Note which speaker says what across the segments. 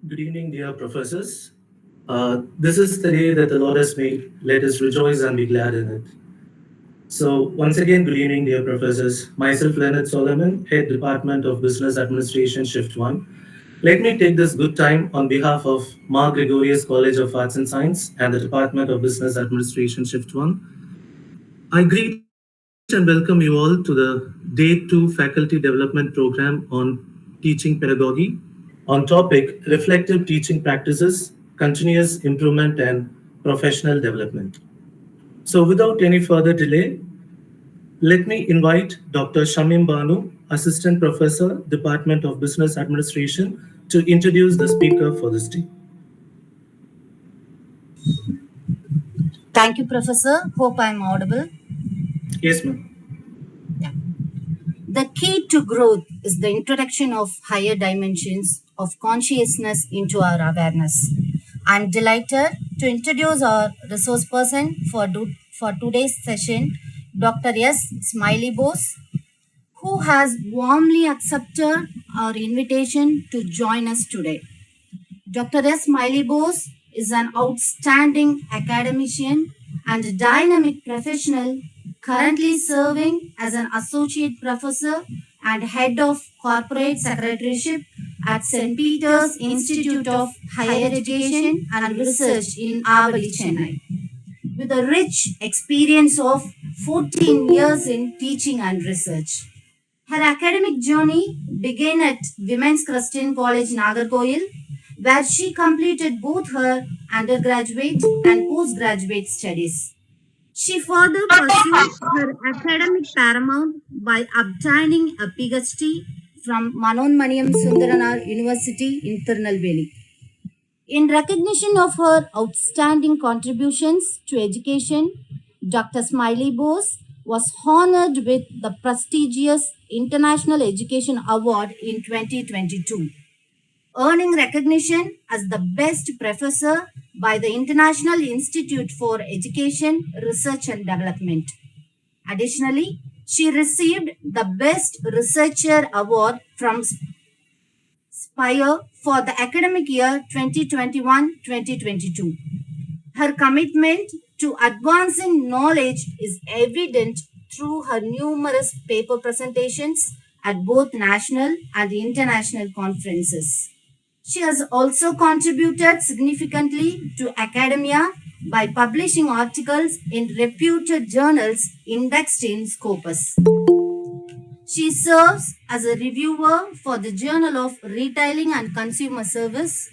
Speaker 1: Good evening, dear professors. This is the day that the Lord has made. Let us rejoice and be glad in it. So, once again, good evening, dear professors. Myself, Leonard Solomon, Head Department of Business Administration, Shift 1. Let me take this good time on behalf of Mar Gregorius College of Arts and Science and the Department of Business Administration, Shift 1. I greet and welcome you all to the Day 2 Faculty Development Program on Teaching Pedagogy on topic reflective teaching practices, continuous improvement, and professional development. So, without any further delay, let me invite Dr. Shamim Banu, Assistant Professor, Department of Business Administration, to introduce the speaker for this day.
Speaker 2: Thank you, Professor. Hope I'm audible.
Speaker 1: Yes, ma'am.
Speaker 2: Yeah. The key to growth is the introduction of higher dimensions of consciousness into our awareness. I'm delighted to introduce our resource person for today's session, Dr. S. Smiley Bose, who has warmly accepted our invitation to join us today. Dr. S. Smiley Bose is an outstanding academician and dynamic professional currently serving as an associate professor and head of corporate secretariat at St. Peter's Institute of Higher Education and Research in Avali, Chennai. With a rich experience of 14 years in teaching and research. Her academic journey began at Women's Christian College, Nagarkoil, where she completed both her undergraduate and postgraduate studies. She further pursued her academic paramount by obtaining a PhD from Manonmaniam Sundaranar University in Tirunelveli. In recognition of her outstanding contributions to education, Dr. Smiley Bose was honored with the prestigious International Education Award in 2022, earning recognition as the best professor by the International Institute for Education, Research and Development. Additionally, she received the Best Researcher Award from Spire for the academic year 2021-2022. Her commitment to advancing knowledge is evident through her numerous paper presentations at both national and international conferences. She has also contributed significantly to academia by publishing articles in reputed journals indexed in Scopus. She serves as a reviewer for the Journal of Retailing and Consumer Service.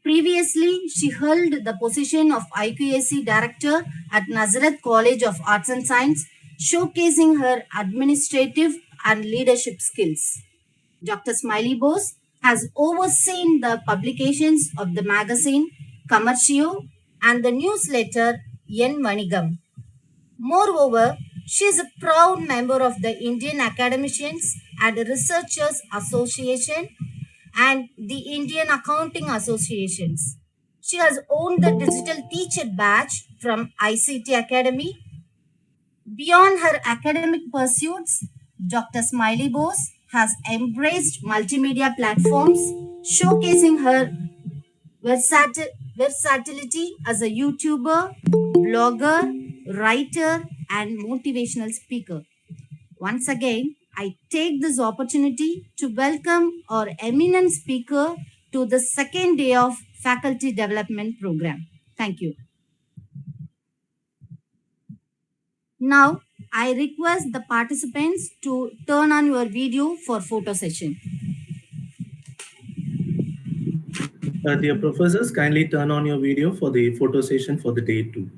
Speaker 2: Previously, she held the position of IQAC Director at Nazareth College of Arts and Science, showcasing her administrative and leadership skills. Dr. Smiley Bose has overseen the publications of the magazine Commercio and the newsletter Yen Vanigam. Moreover, she is a proud member of the Indian Academicians and Researchers Association and the Indian Accounting Associations. She has owned the Digital Teacher Badge from ICT Academy. Beyond her academic pursuits, Dr. Smiley Bose has embraced multimedia platforms, showcasing her versatility as a YouTuber, blogger, writer, and motivational speaker. Once again, I take this opportunity to welcome our eminent speaker to the second day of Faculty Development Program. Thank you. Now, I request the participants to turn on your video for photo session.
Speaker 1: Dear professors, kindly turn on your video for the photo session for the day 2.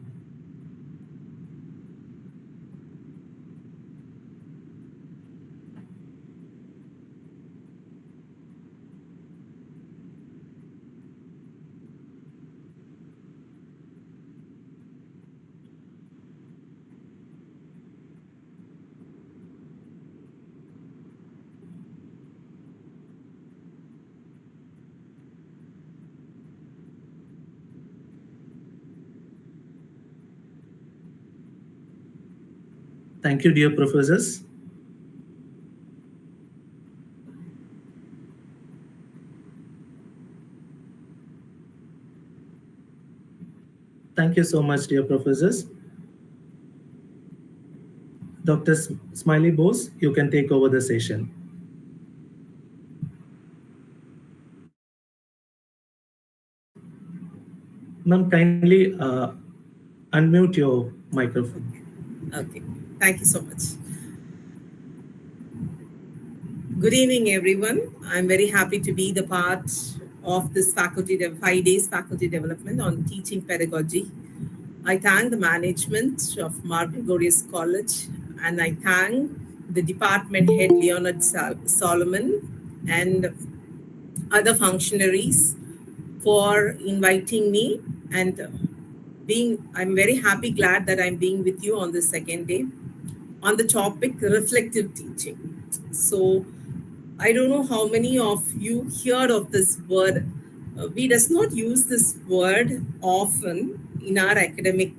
Speaker 1: Thank you, dear professors. Thank you so much, dear professors. Dr. Smiley Bose, you can take over the session. Ma'am, kindly unmute your microphone.
Speaker 3: Okay, thank you so much. Good evening, everyone. I'm very happy to be the part of this 5 days faculty development on teaching pedagogy. I thank the management of Mark Gregorius College, and I thank the department head Leonard Solomon and other functionaries for inviting me, and I'm very happy, glad that I'm being with you on the second day on the topic reflective teaching. So I don't know how many of you heard of this word. We does not use this word often in our academic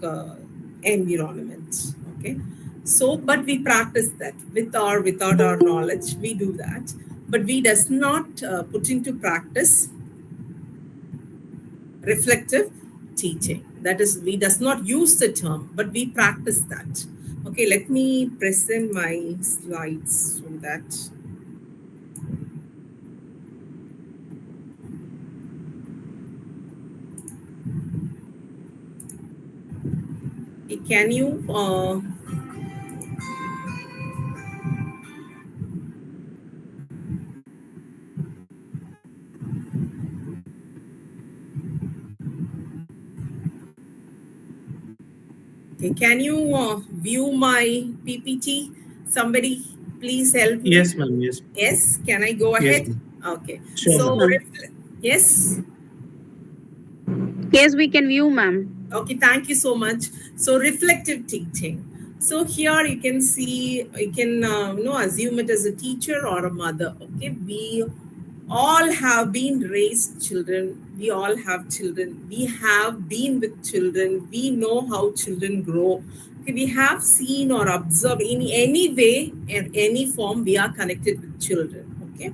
Speaker 3: environment. Okay, so but we practice that with or without our knowledge. We do that, but we does not put into practice reflective teaching. That is, we does not use the term, but we practice that. Okay, let me present my slides so that. Can you can you view my PPT? Somebody please help me.
Speaker 1: Yes, ma'am. Yes.
Speaker 3: Yes, can I go ahead?
Speaker 1: Yes,
Speaker 3: Okay.
Speaker 1: sure,
Speaker 3: So,
Speaker 1: ma'am.
Speaker 3: yes.
Speaker 4: Yes, we can view, ma'am.
Speaker 3: Okay, thank you so much. So, reflective teaching. So here you can see, you can assume it as a teacher or a mother. Okay, we all have been raised children. We all have children. We have been with children. We know how children grow. Okay, we have seen or observed in any way, in any form, we are connected with children. Okay,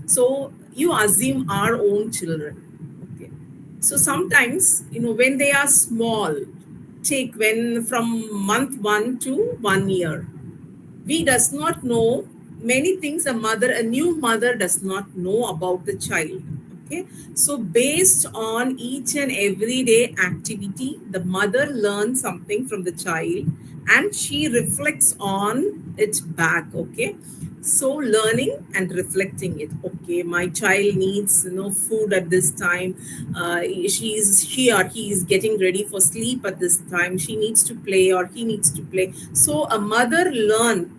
Speaker 3: so you assume our own children. Okay, so sometimes, when they are small, take when from month 1 to 1 year, we does not know many things. A new mother does not know about the child. Okay, so based on each and everyday activity, the mother learns something from the child and she reflects on it back. Okay, so learning and reflecting it. Okay, my child needs food at this time. She or he is getting ready for sleep at this time. She needs to play or he needs to play. So a mother learn,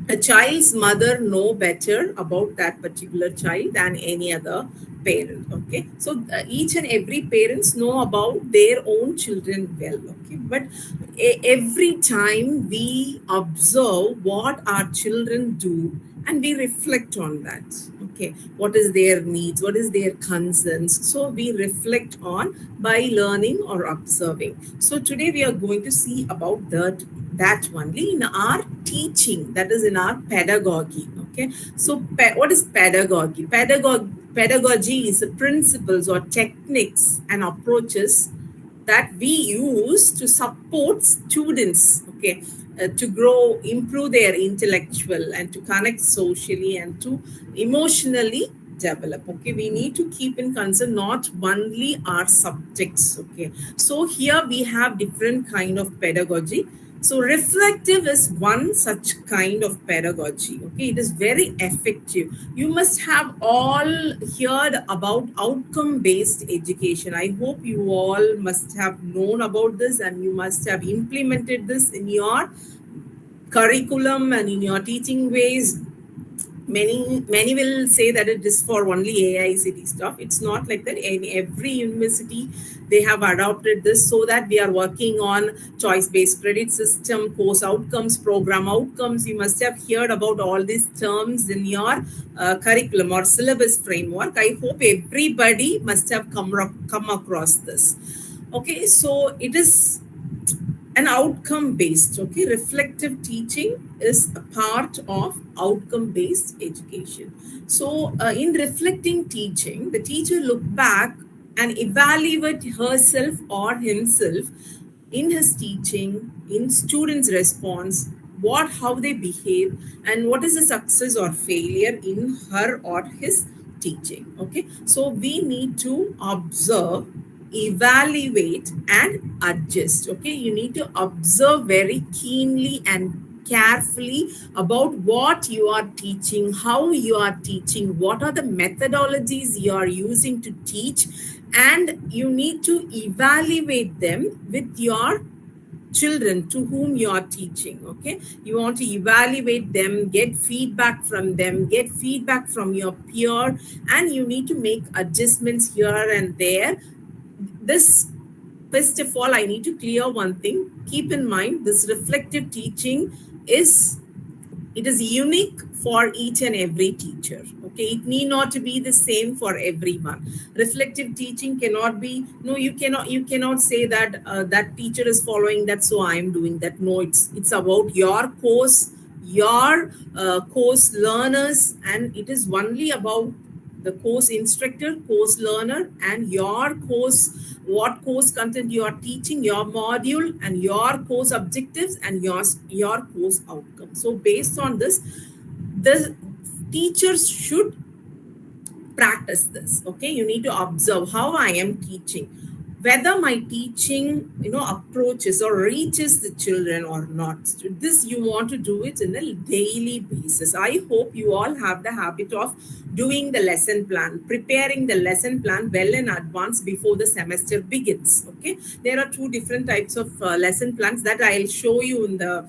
Speaker 3: a child's mother know better about that particular child than any other parent. Okay, so each and every parents know about their own children well. Okay, but every time we observe what our children do and we reflect on that. Okay, what is their needs, what is their concerns, so we reflect on by learning or observing. So today we are going to see about that only in our teaching, that is in our pedagogy. Okay, so what is pedagogy? Pedagogy is the principles or techniques and approaches that we use to support students. Okay, to grow, improve their intellectual and to connect socially and to emotionally develop. Okay, we need to keep in concern not only our subjects. Okay, so here we have different kind of pedagogy. So reflective is one such kind of pedagogy. Okay, it is very effective. You must have all heard about outcome-based education. I hope you all must have known about this and you must have implemented this in your curriculum and in your teaching ways. Many will say that it is for only AICT stuff. It's not like that. In every university, they have adopted this so that we are working on choice-based credit system, course outcomes, program outcomes. You must have heard about all these terms in your curriculum or syllabus framework. I hope everybody must have come across this. Okay, so it is an outcome based. Okay, reflective teaching is a part of outcome based education. So in reflecting teaching, the teacher look back and evaluate herself or himself in his teaching, in students' response, how they behave, and what is the success or failure in her or his teaching. Okay, so we need to observe, evaluate, and adjust. Okay, you need to observe very keenly and carefully about what you are teaching, how you are teaching, what are the methodologies you are using to teach, and you need to evaluate them with your children to whom you are teaching. Okay, you want to evaluate them, get feedback from them, get feedback from your peer, and you need to make adjustments here and there. This, first of all, I need to clear one thing. Keep in mind, this reflective teaching is, it is unique for each and every teacher. Okay, it need not to be the same for everyone. Reflective teaching cannot be, no, you cannot say that that teacher is following that, so I am doing that. No, it's about your course, your course learners, and it is only about the course instructor, course learner, and your course, what course content you are teaching, your module, and your course objectives, and your course outcome. So based on this, the teachers should practice this. Okay, you need to observe how I am teaching, whether my teaching approaches or reaches the children or not. This you want to do it in a daily basis. I hope you all have the habit of doing the lesson plan, preparing the lesson plan well in advance before the semester begins. Okay, there are two different types of lesson plans that I'll show you in the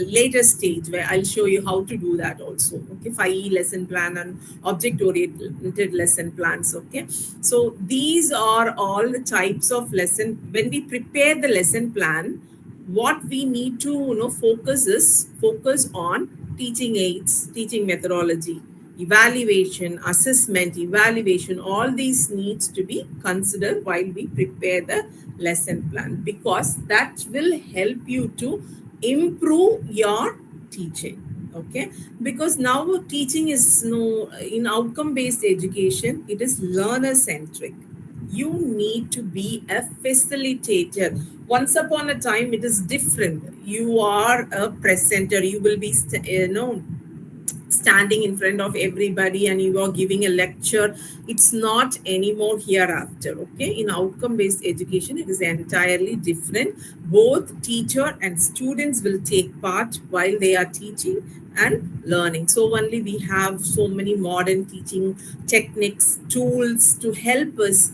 Speaker 3: later stage, where I'll show you how to do that also. Okay, 5E lesson plan and object oriented lesson plans. Okay, so these are all the types of lesson. When we prepare the lesson plan, what we need to focus on teaching aids, teaching methodology, evaluation, assessment, evaluation. All these needs to be considered while we prepare the lesson plan, because that will help you to improve your teaching. Okay, because now teaching is in outcome based education, it is learner centric. You need to be a facilitator. Once upon a time, it is different. You are a presenter. You will be standing in front of everybody and you are giving a lecture. It's not anymore hereafter. Okay, in outcome based education, it is entirely different. Both teacher and students will take part while they are teaching and learning. So only we have so many modern teaching techniques, tools to help us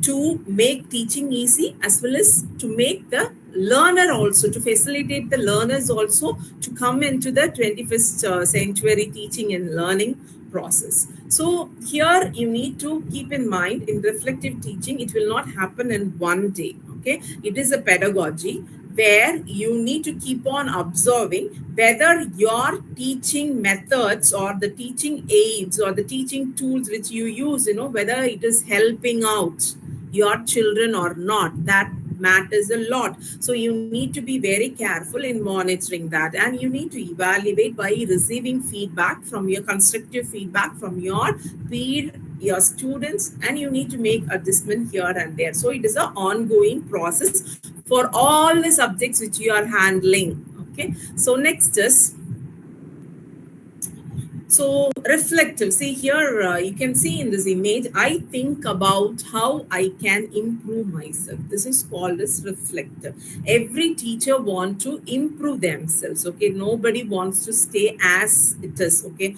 Speaker 3: to make teaching easy, as well as to make the learner also, to facilitate the learners also to come into the 21st century teaching and learning process. So here you need to keep in mind, in reflective teaching, it will not happen in one day. Okay, it is a pedagogy where you need to keep on observing whether your teaching methods or the teaching aids or the teaching tools which you use, whether it is helping out your children or not. That matters a lot. So you need to be very careful in monitoring that, and you need to evaluate by receiving feedback from your constructive feedback from your peer, your students, and you need to make adjustment here and there. So it is an ongoing process for all the subjects which you are handling. Okay, so next is, so reflective. See here, you can see in this image, I think about how I can improve myself. This is called as reflective. Every teacher wants to improve themselves. Okay, nobody wants to stay as it is. Okay,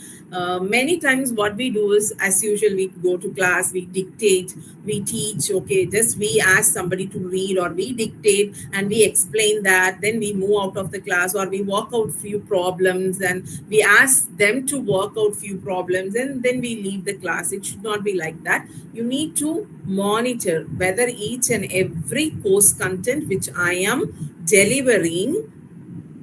Speaker 3: many times what we do is, as usual, we go to class, we dictate, we teach. Okay, just we ask somebody to read or we dictate and we explain that. Then we move out of the class or we work out few problems and we ask them to work out few problems and then we leave the class. It should not be like that. You need to monitor whether each and every course content which I am delivering,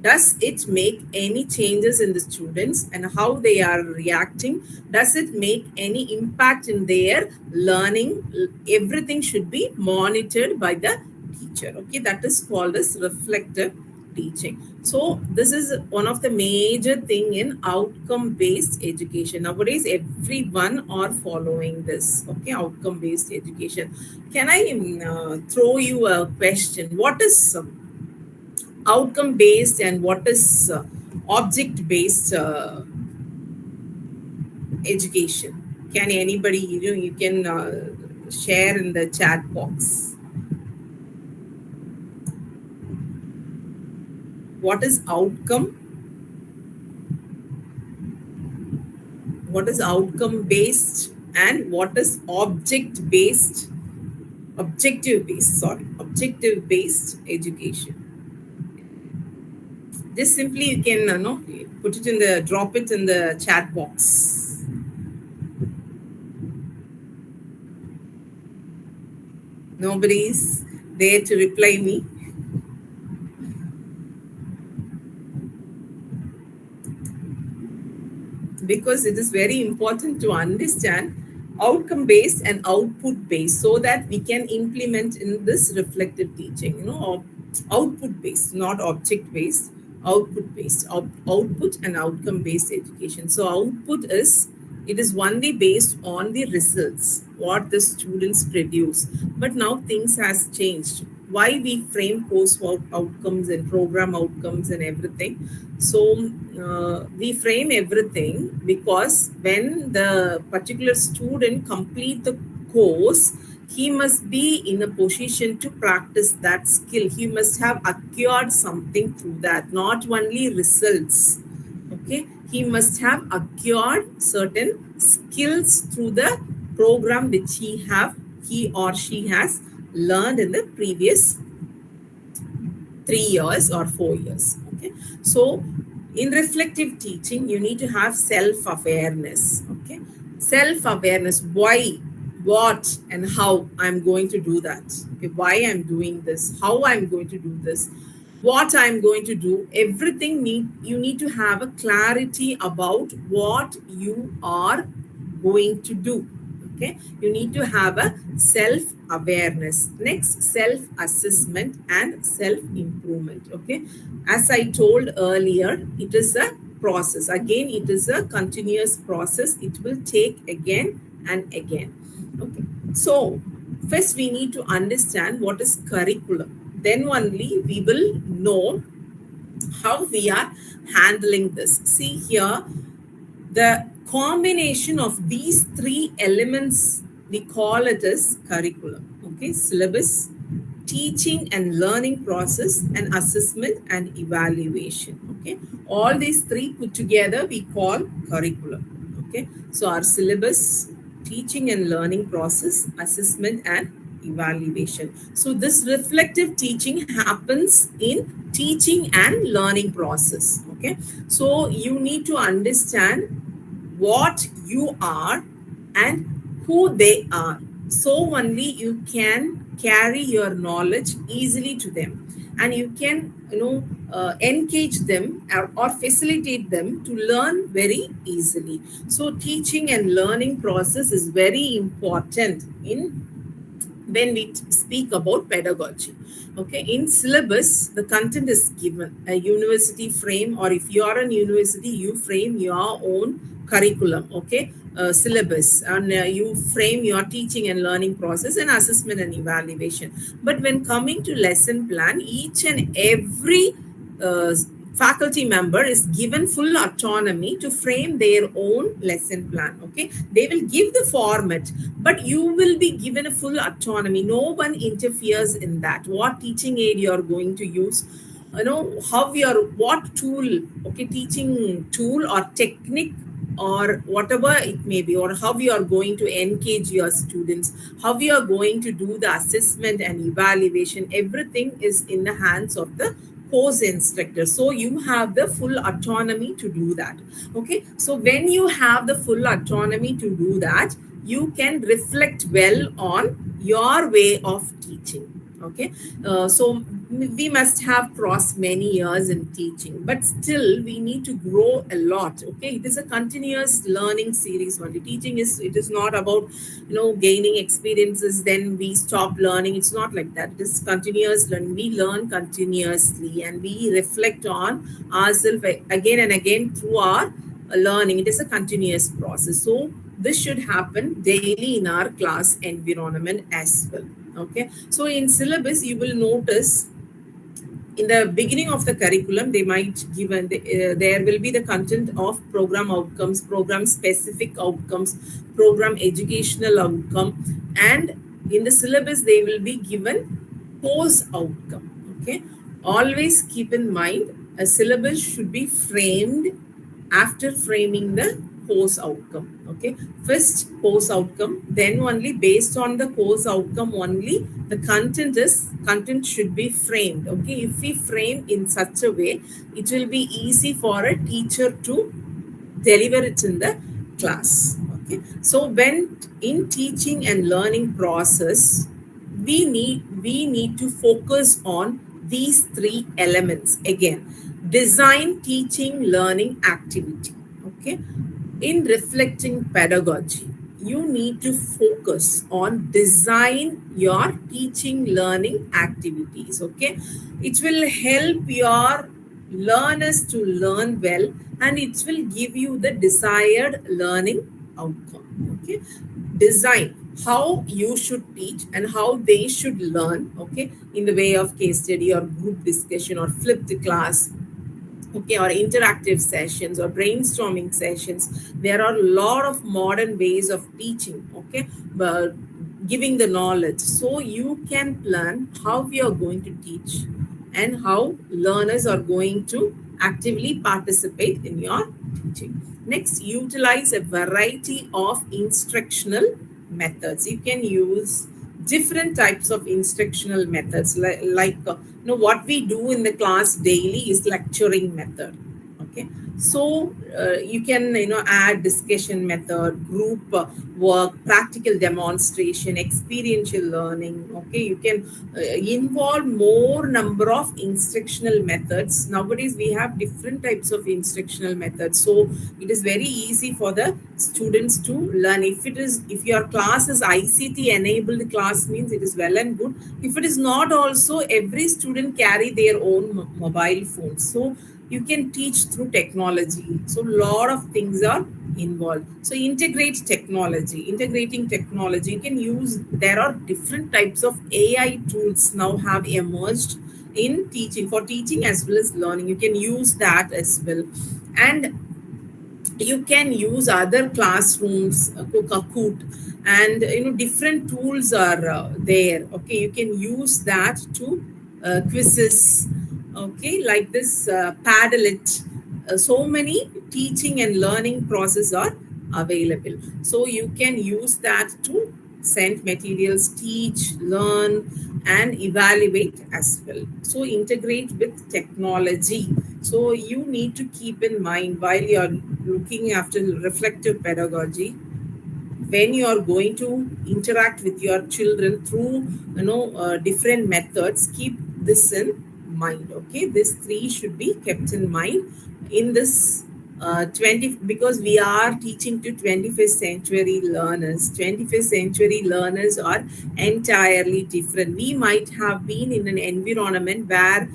Speaker 3: does it make any changes in the students and how they are reacting? Does it make any impact in their learning? Everything should be monitored by the teacher. Okay, that is called as reflective teaching. So this is one of the major thing in outcome-based education. Nowadays, everyone are following this. Okay, outcome-based education. Can I throw you a question? What is outcome-based and what is object-based education? Can anybody, you can share in the chat box. What is outcome? What is outcome based and what is object based? Objective based education. Just simply you can put it in the, drop it in the chat box. Nobody's there to reply me. Because it is very important to understand outcome based and output based so that we can implement in this reflective teaching, output based, not object based, output based, output and outcome based education. So output is, it is only based on the results, what the students produce. But now things has changed. Why we frame course outcomes and program outcomes and everything. So we frame everything because when the particular student complete the course, he must be in a position to practice that skill. He must have acquired something through that, not only results. Okay, he must have acquired certain skills through the program which he or she has learned in the previous 3 years or 4 years. Okay, so in reflective teaching, you need to have self-awareness. Okay, self-awareness. Why, what, and how I'm going to do that. Okay, why I'm doing this, how I'm going to do this, what I'm going to do. Everything you need to have a clarity about what you are going to do. Okay, you need to have a self-awareness. Next, self-assessment and self-improvement. Okay, as I told earlier, it is a process. Again, it is a continuous process. It will take again and again. Okay, so first we need to understand what is curriculum. Then only we will know how we are handling this. See here, the combination of these three elements, we call it as curriculum. Okay, syllabus, teaching and learning process, and assessment and evaluation. Okay, all these three put together we call curriculum. Okay, so our syllabus, teaching and learning process, assessment and evaluation. So this reflective teaching happens in teaching and learning process. Okay, so you need to understand what you are and who they are. So only you can carry your knowledge easily to them, and you can engage them or facilitate them to learn very easily. So teaching and learning process is very important in when we speak about pedagogy. Okay, in syllabus, the content is given. A university frame, or if you are an university, you frame your own curriculum. Okay, syllabus, and you frame your teaching and learning process and assessment and evaluation. But when coming to lesson plan, each and every faculty member is given full autonomy to frame their own lesson plan. Okay, they will give the format, but you will be given a full autonomy. No one interferes in that. What teaching aid you are going to use, how what tool, okay, teaching tool or technique or whatever it may be, or how you are going to engage your students, how you are going to do the assessment and evaluation, everything is in the hands of the course instructor. So you have the full autonomy to do that. Okay, so when you have the full autonomy to do that, you can reflect well on your way of teaching. Okay, so we must have crossed many years in teaching, but still we need to grow a lot. Okay, it is a continuous learning series only. Teaching is, it is not about gaining experiences then we stop learning. It's not like that. It is continuous learning. We learn continuously and we reflect on ourselves again and again through our learning. It is a continuous process. So this should happen daily in our class environment as well. Okay, so in syllabus you will notice in the beginning of the curriculum they might given there will be the content of program outcomes, program specific outcomes, program educational outcome, and in the syllabus they will be given course outcome. Okay, always keep in mind a syllabus should be framed after framing the course outcome. Okay, first course outcome, then only based on the course outcome only the content should be framed. Okay, if we frame in such a way, it will be easy for a teacher to deliver it in the class. Okay, so when in teaching and learning process we need to focus on these three elements again. Design teaching learning activity. Okay, in reflecting pedagogy you need to focus on design your teaching learning activities. Okay, it will help your learners to learn well and it will give you the desired learning outcome. Okay, design how you should teach and how they should learn. Okay, in the way of case study or group discussion or flipped class, okay, or interactive sessions or brainstorming sessions. There are a lot of modern ways of teaching. Okay, but giving the knowledge, so you can plan how we are going to teach and how learners are going to actively participate in your teaching. Next, utilize a variety of instructional methods. You can use different types of instructional methods like what we do in the class daily is lecturing method. Okay, so you can add discussion method, group work, practical demonstration, experiential learning. Okay, you can involve more number of instructional methods. Nowadays we have different types of instructional methods, so it is very easy for the students to learn. If your class is ICT enabled class, means it is well and good. If it is not, also every student carry their own mobile phone, so you can teach through technology. So a lot of things are involved. So integrating technology, you can use, there are different types of AI tools now have emerged in teaching, for teaching as well as learning. You can use that as well, and you can use other classrooms, Kahoot, and different tools are there. Okay, you can use that to quizzes. Okay, like this Padlet. So many teaching and learning process are available. So you can use that to send materials, teach, learn, and evaluate as well. So integrate with technology. So you need to keep in mind while you're looking after reflective pedagogy, when you are going to interact with your children through different methods, keep this in mind. Okay, these three should be kept in mind in this 20, because we are teaching to 21st century learners. 21st century learners are entirely different. We might have been in an environment where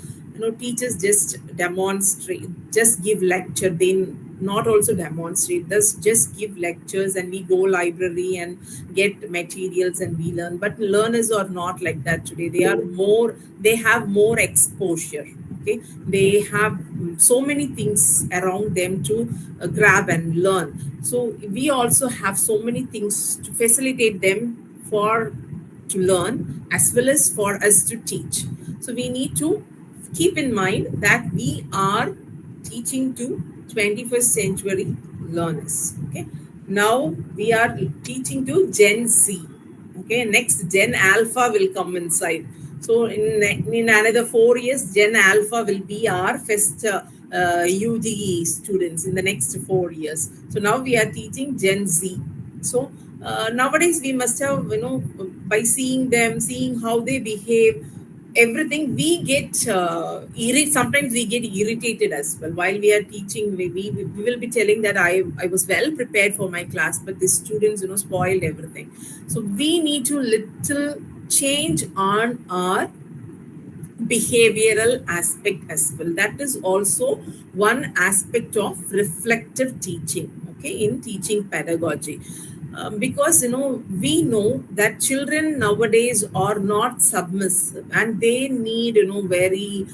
Speaker 3: teachers just demonstrate, just give lecture, they not also demonstrate, just give lectures and we go library and get materials and we learn. But learners are not like that today. They have more exposure. Okay, they have so many things around them to grab and learn. So we also have so many things to facilitate them to learn as well as for us to teach. So we need to keep in mind that we are teaching to 21st century learners. Okay, now we are teaching to Gen Z. Okay, next Gen Alpha will come inside. So in another 4 years, Gen Alpha will be our first UGE students in the next 4 years. So now we are teaching Gen Z. So nowadays we must have, by seeing them, seeing how they behave, everything we get sometimes we get irritated as well while we are teaching. We will be telling that I was well prepared for my class, but the students spoiled everything. So we need to little change on our behavioral aspect as well. That is also one aspect of reflective teaching, okay, in teaching pedagogy. Because we know that children nowadays are not submissive, and they need very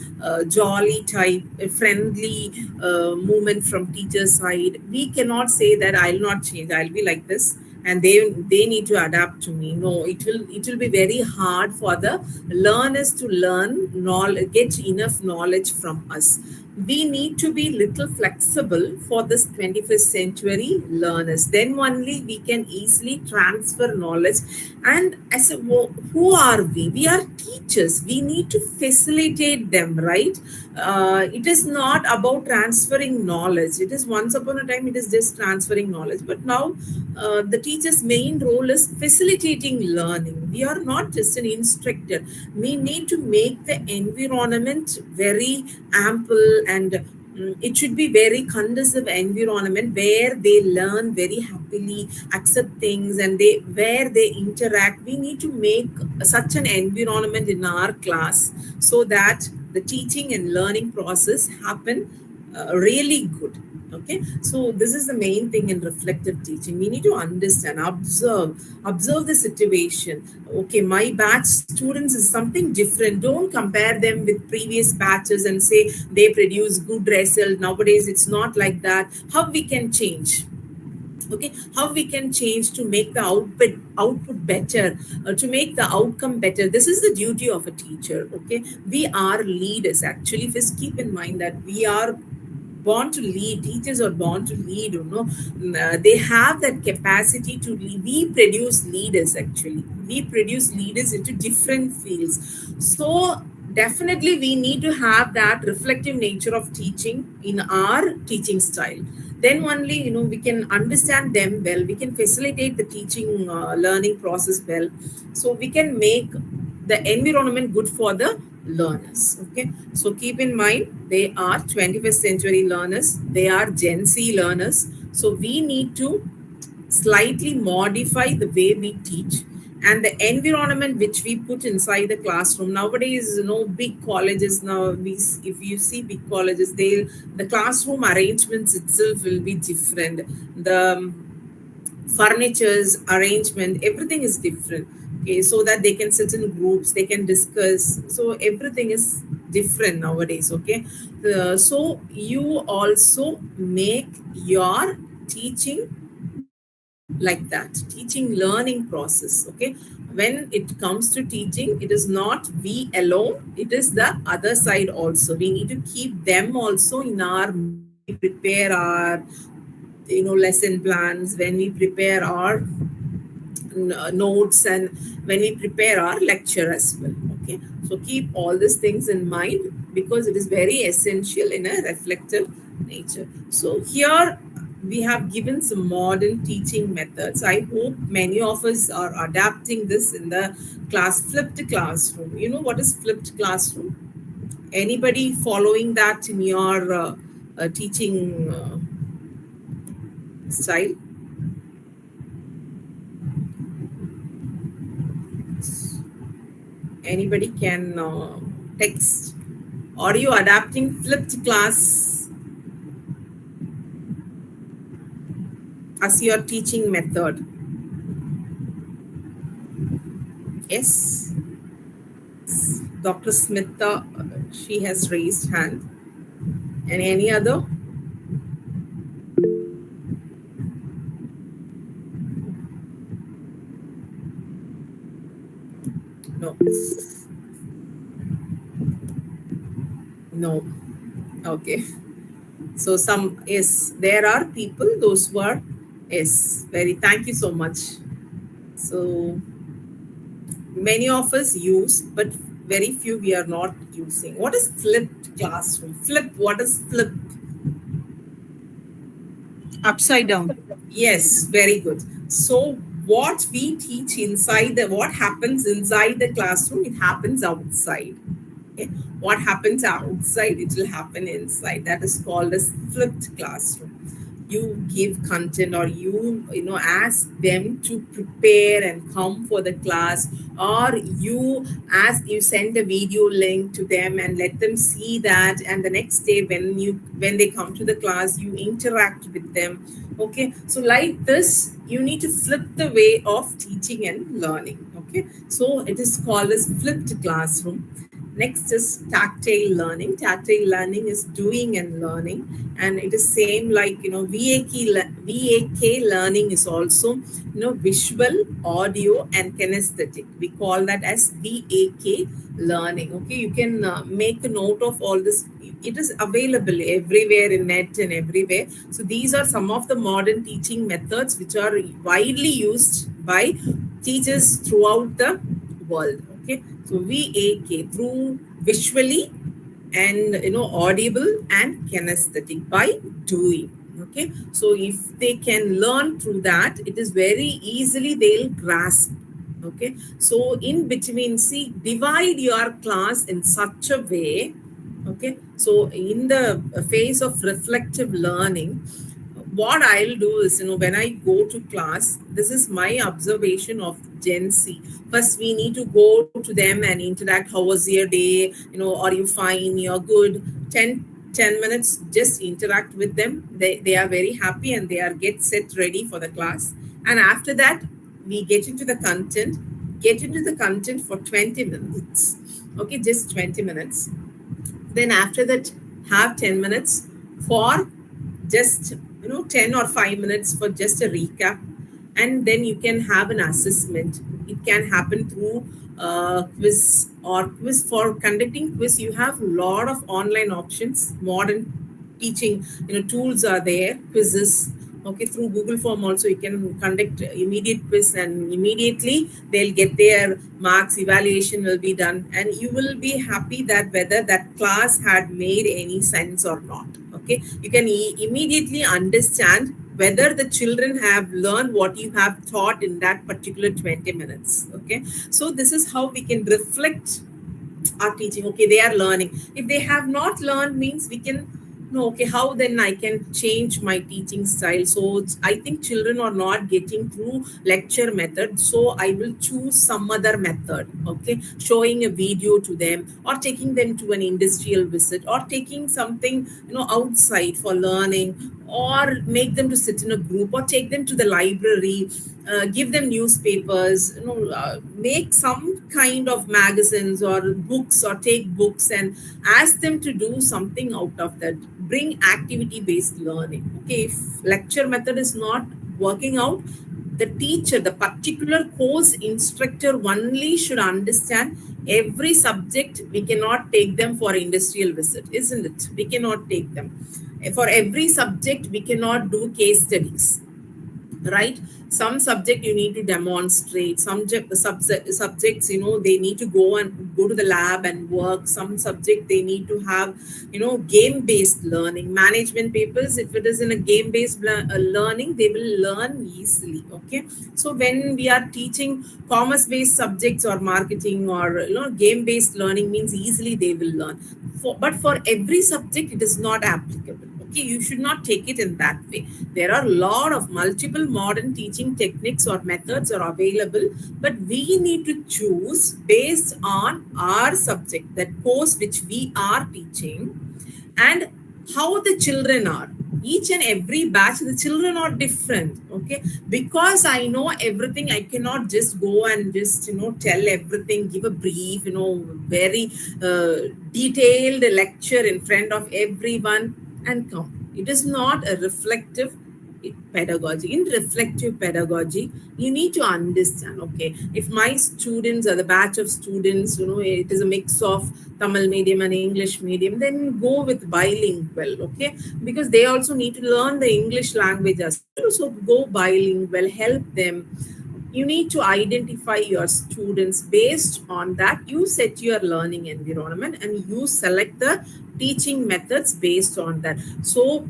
Speaker 3: jolly type, friendly movement from teacher's side. We cannot say that I'll not change, I'll be like this, and they need to adapt to me. No, it will be very hard for the learners to learn knowledge, get enough knowledge from us. We need to be little flexible for this 21st century learners. Then only we can easily transfer knowledge. And as a, who are we? We are teachers. We need to facilitate them, right? It is not about transferring knowledge. It is once upon a time, it is just transferring knowledge. But now the teacher's main role is facilitating learning. We are not just an instructor. We need to make the environment very ample, and it should be very conducive environment where they learn very happily, accept things, and where they interact. We need to make such an environment in our class so that the teaching and learning process happen really good. Okay, so this is the main thing in reflective teaching. We need to understand, observe the situation. Okay, my batch students is something different. Don't compare them with previous batches and say they produce good result. Nowadays it's not like that. How we can change? Okay, how we can change to make the output better, to make the outcome better. This is the duty of a teacher. Okay, we are leaders. Actually, just keep in mind that we are born to lead. Teachers are born to lead. They have that capacity to lead. We produce leaders. Actually, we produce leaders into different fields. So definitely we need to have that reflective nature of teaching in our teaching style. Then only we can understand them well. We can facilitate the teaching learning process well. So we can make the environment good for the learners. Okay, so keep in mind, they are 21st century learners. They are Gen Z learners. So we need to slightly modify the way we teach and the environment which we put inside the classroom. Nowadays, big colleges now, if you see big colleges, the classroom arrangements itself will be different. The furniture's arrangement, everything is different. Okay, so that they can sit in groups, they can discuss. So everything is different nowadays. Okay, so you also make your teaching like that, teaching learning process. Okay, when it comes to teaching, it is not we alone, it is the other side also. We need to keep them also in our prepare our lesson plans, when we prepare our notes, and when we prepare our lecture as well. Okay, so keep all these things in mind because it is very essential in a reflective nature. So here we have given some modern teaching methods. I hope many of us are adapting this in the flipped classroom. You know what is flipped classroom? Anybody following that in your teaching style? Anybody can text. Are you adapting flipped class as your teaching method? Yes. Dr. Smitha, she has raised hand. And any other? No. No. Okay. So yes, there are people, those who are, yes, thank you so much. So many of us use, but very few we are not using. What is flipped classroom? What is flipped?
Speaker 4: Upside down.
Speaker 3: Yes, very good. So what we teach inside what happens inside the classroom, it happens outside. Okay, what happens outside, it will happen inside. That is called as flipped classroom. You give content, or you know, ask them to prepare and come for the class, or you send a video link to them and let them see that, and the next day when they come to the class, you interact with them. Okay, so like this, you need to flip the way of teaching and learning. Okay, so it is called as flipped classroom. Next is tactile learning. Tactile learning is doing and learning, and it is same like, you know, VAK learning is also, you know, visual, audio, and kinesthetic. We call that as VAK learning. Okay, you can make a note of all this. It is available everywhere in net and everywhere. So these are some of the modern teaching methods which are widely used by teachers throughout the world. Okay, so VAK, through visually and, you know, audible and kinesthetic, by doing. Okay, so if they can learn through that, it is very easily they'll grasp. Okay, so in between, see, divide your class in such a way. Okay, so in the phase of reflective learning, what I'll do is, you know, when I go to class, this is my observation of Gen Z. First, we need to go to them and interact. How was your day? You know, are you fine? You're good. 10 minutes, just interact with them. They are very happy and they are get set ready for the class. And after that, we get into the content for 20 minutes. Okay, just 20 minutes. Then after that, have 10 minutes for just, you know, 10 or 5 minutes for just a recap, and then you can have an assessment. It can happen through quiz, or quiz. For conducting quiz, you have a lot of online options. Modern teaching, you know, tools are there, quizzes. Okay, through Google Form also you can conduct immediate quiz, and immediately they'll get their marks, evaluation will be done, and you will be happy that whether that class had made any sense or not. Okay, you can immediately understand whether the children have learned what you have taught in that particular 20 minutes. Okay, so this is how we can reflect our teaching. Okay, they are learning. If they have not learned, means we can know, okay, how then I can change my teaching style. So I think children are not getting through lecture method, so I will choose some other method. Okay, showing a video to them, or taking them to an industrial visit, or taking something, you know, outside for learning, or make them to sit in a group, or take them to the library, give them newspapers, you know, make some kind of magazines or books, or take books and ask them to do something out of that. Bring activity based learning. Okay, if lecture method is not working out, the teacher, the particular course instructor only should understand every subject. We cannot take them for industrial visit, isn't it? We cannot take them for every subject. We cannot do case studies, right? Some subject you need to demonstrate. Some subjects, you know, they need to go to the lab and work. Some subject they need to have, you know, game based learning. Management papers, if it is in a game based learning, they will learn easily. Okay, so when we are teaching commerce based subjects or marketing, or, you know, game based learning, means easily they will learn. But for every subject it is not applicable. Okay, you should not take it in that way. There are a lot of multiple modern teaching techniques or methods are available, but we need to choose based on our subject, that course which we are teaching, and how the children are. Each and every batch, the children are different. Okay, because I know everything, I cannot just go and just, you know, tell everything, give a brief, you know, very detailed lecture in front of everyone and come. It is not a reflective pedagogy. In reflective pedagogy, you need to understand, okay, if my students are the batch of students, you know, it is a mix of Tamil medium and English medium, then go with bilingual. Okay, because they also need to learn the English language as well. So go bilingual, help them. You need to identify your students. Based on that, you set your learning environment and you select the teaching methods based on that. So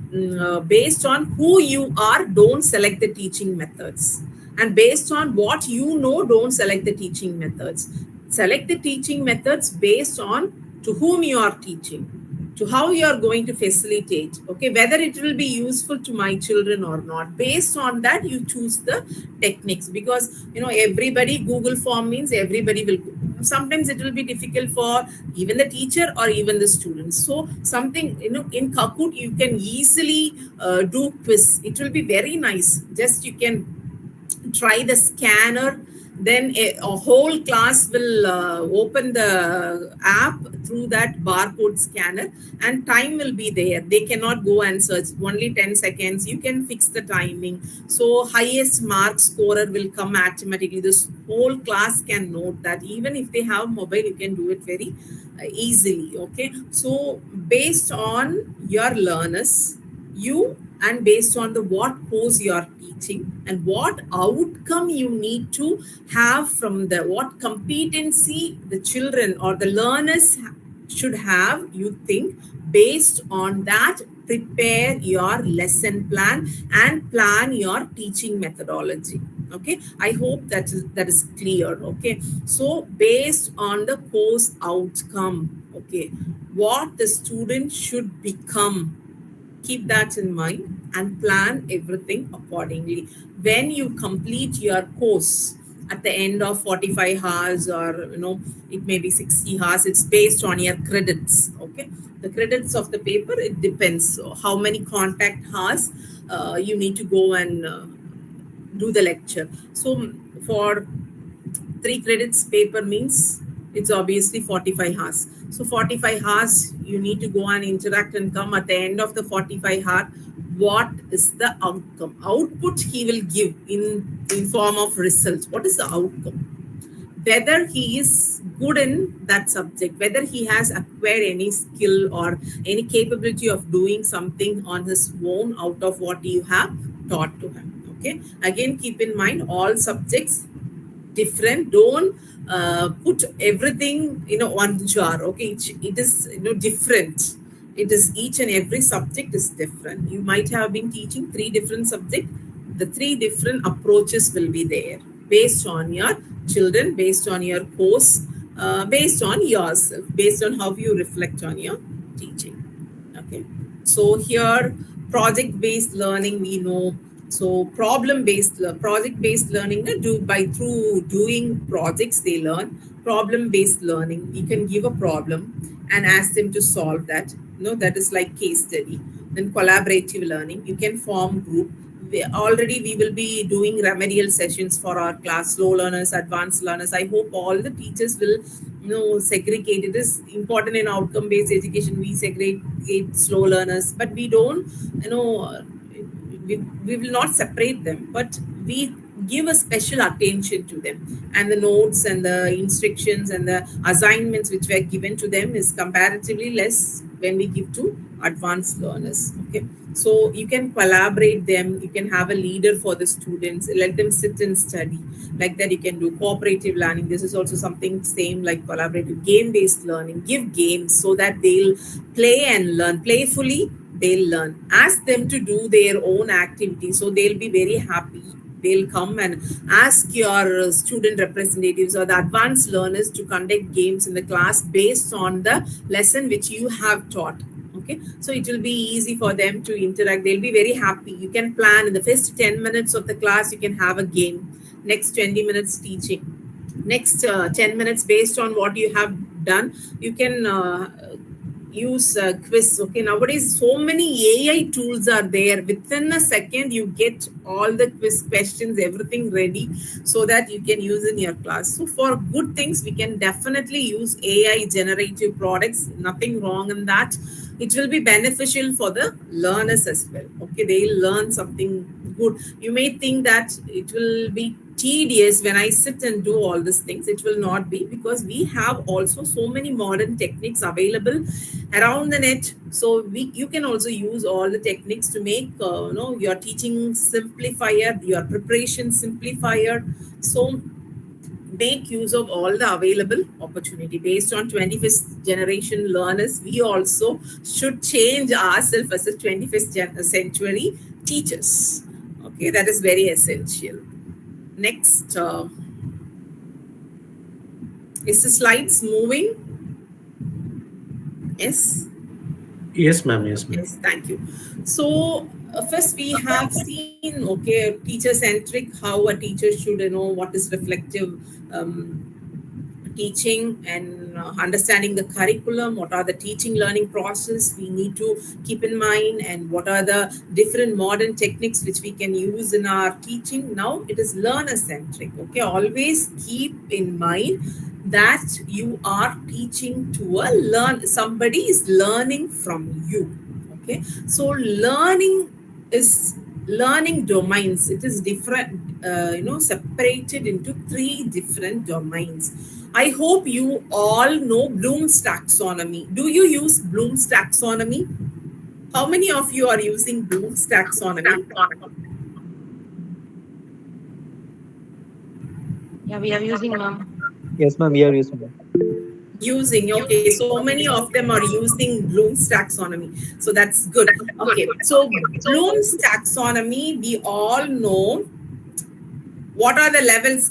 Speaker 3: based on who you are, don't select the teaching methods, and based on what you know, don't select the teaching methods. Select the teaching methods based on to whom you are teaching, to how you are going to facilitate, okay, whether it will be useful to my children or not. Based on that, you choose the techniques, because everybody, Google form means everybody will. Sometimes it will be difficult for even the teacher or even the students. So something, in Kahoot you can easily do quiz. It will be very nice. Just you can try the scanner, then a whole class will open the app through that barcode scanner, and time will be there. They cannot go and search. Only 10 seconds you can fix the timing, so highest mark scorer will come automatically. This whole class can note that. Even if they have mobile, you can do it very easily. Okay, so based on your learners, you, and based on the what course you are teaching and what outcome you need to have from the, what competency the children or the learners should have, you think, based on that, prepare your lesson plan and plan your teaching methodology. Okay, I hope that is clear. Okay, so based on the course outcome, okay, what the student should become, keep that in mind and plan everything accordingly. When you complete your course at the end of 45 hours, or it may be 60 hours, it's based on your credits. Okay, the credits of the paper, it depends. So how many contact hours you need to go and do the lecture. So for 3 credits paper means it's obviously 45 hours. So 45 hours you need to go and interact and come. At the end of the 45 hour, what is the output he will give in form of results? What is the outcome? Whether he is good in that subject, whether he has acquired any skill or any capability of doing something on his own out of what you have taught to him. Okay, again keep in mind, all subjects different. Don't put everything in one jar. Okay, it is different. It is, each and every subject is different. You might have been teaching 3 different subjects. The 3 different approaches will be there based on your children, based on your course, based on yourself, based on how you reflect on your teaching. Okay, so here project-based learning, we know. So problem-based, project-based learning, through doing projects they learn. Problem-based learning, you can give a problem and ask them to solve that. That is like case study. Then collaborative learning, you can form group. We will be doing remedial sessions for our class, slow learners, advanced learners. I hope all the teachers will segregate. It is important in outcome-based education, we segregate slow learners, but we don't, we will not separate them, but we give a special attention to them. And the notes and the instructions and the assignments which were given to them is comparatively less when we give to advanced learners. Okay, so you can collaborate them. You can have a leader for the students, let them sit and study. Like that, you can do cooperative learning. This is also something same like collaborative. Game-based learning, give games so that they'll play and learn playfully. They'll learn. Ask them to do their own activity, so they'll be very happy. They'll come and ask your student representatives or the advanced learners to conduct games in the class based on the lesson which you have taught. Okay, so it will be easy for them to interact. They'll be very happy. You can plan in the first 10 minutes of the class, you can have a game. Next 20 minutes teaching. Next 10 minutes based on what you have done, you can use quiz. Okay, nowadays so many AI tools are there. Within a second you get all the quiz questions, everything ready, so that you can use in your class. So for good things, we can definitely use AI generative products. Nothing wrong in that. It will be beneficial for the learners as well. Okay, they'll learn something good. You may think that it will be tedious when I sit and do all these things. It will not be, because we have also so many modern techniques available around the net. So you can also use all the techniques to make your teaching simplifier, your preparation simplifier. So make use of all the available opportunity. Based on 21st generation learners, we also should change ourselves as a 21st century teachers. Okay, that is very essential. Next, is the slides moving? Yes.
Speaker 1: Yes, ma'am. Yes, ma'am.
Speaker 3: Yes, thank you. So first we have seen, okay, teacher centric, how a teacher should know what is reflective teaching, and understanding the curriculum, what are the teaching learning process we need to keep in mind, and what are the different modern techniques which we can use in our teaching. Now it is learner centric. Okay, always keep in mind that you are teaching to a somebody is learning from you. Okay, so is learning domains. It is different, separated into 3 different domains. I hope you all know Bloom's taxonomy. Do you use Bloom's taxonomy? How many of you are using Bloom's taxonomy?
Speaker 4: Yeah, we are using, ma'am.
Speaker 5: Yes, ma'am, we are using.
Speaker 3: Using, okay, so many of them are using Bloom's taxonomy, so that's good. Okay, so Bloom's taxonomy, we all know what are the levels.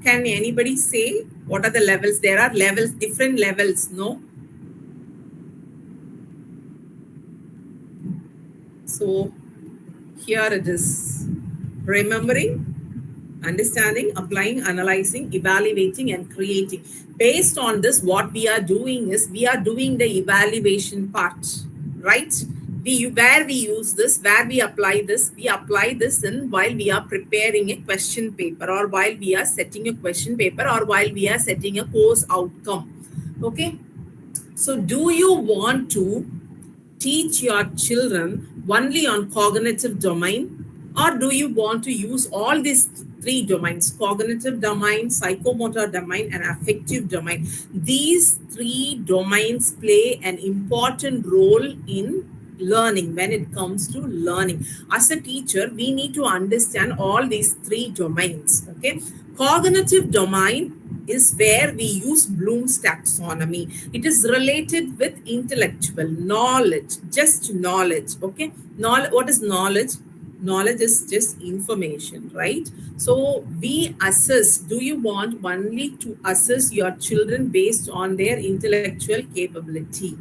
Speaker 3: Can anybody say what are the levels? There are levels, different levels, no? So here it is: remembering, understanding, applying, analyzing, evaluating, and creating. Based on this, what we are doing is we are doing the evaluation part, right? Where we use this, where we apply this in while we are preparing a question paper, or while we are setting a question paper, or while we are setting a course outcome. Okay, so do you want to teach your children only on cognitive domain, or do you want to use all these 3 domains: cognitive domain, psychomotor domain, and affective domain? These 3 domains play an important role in learning. When it comes to learning, as a teacher, we need to understand all these 3 domains. Okay, cognitive domain is where we use Bloom's taxonomy. It is related with intellectual knowledge, just knowledge. Okay, what is knowledge? Knowledge is just information, right? So we assess. Do you want only to assess your children based on their intellectual capability?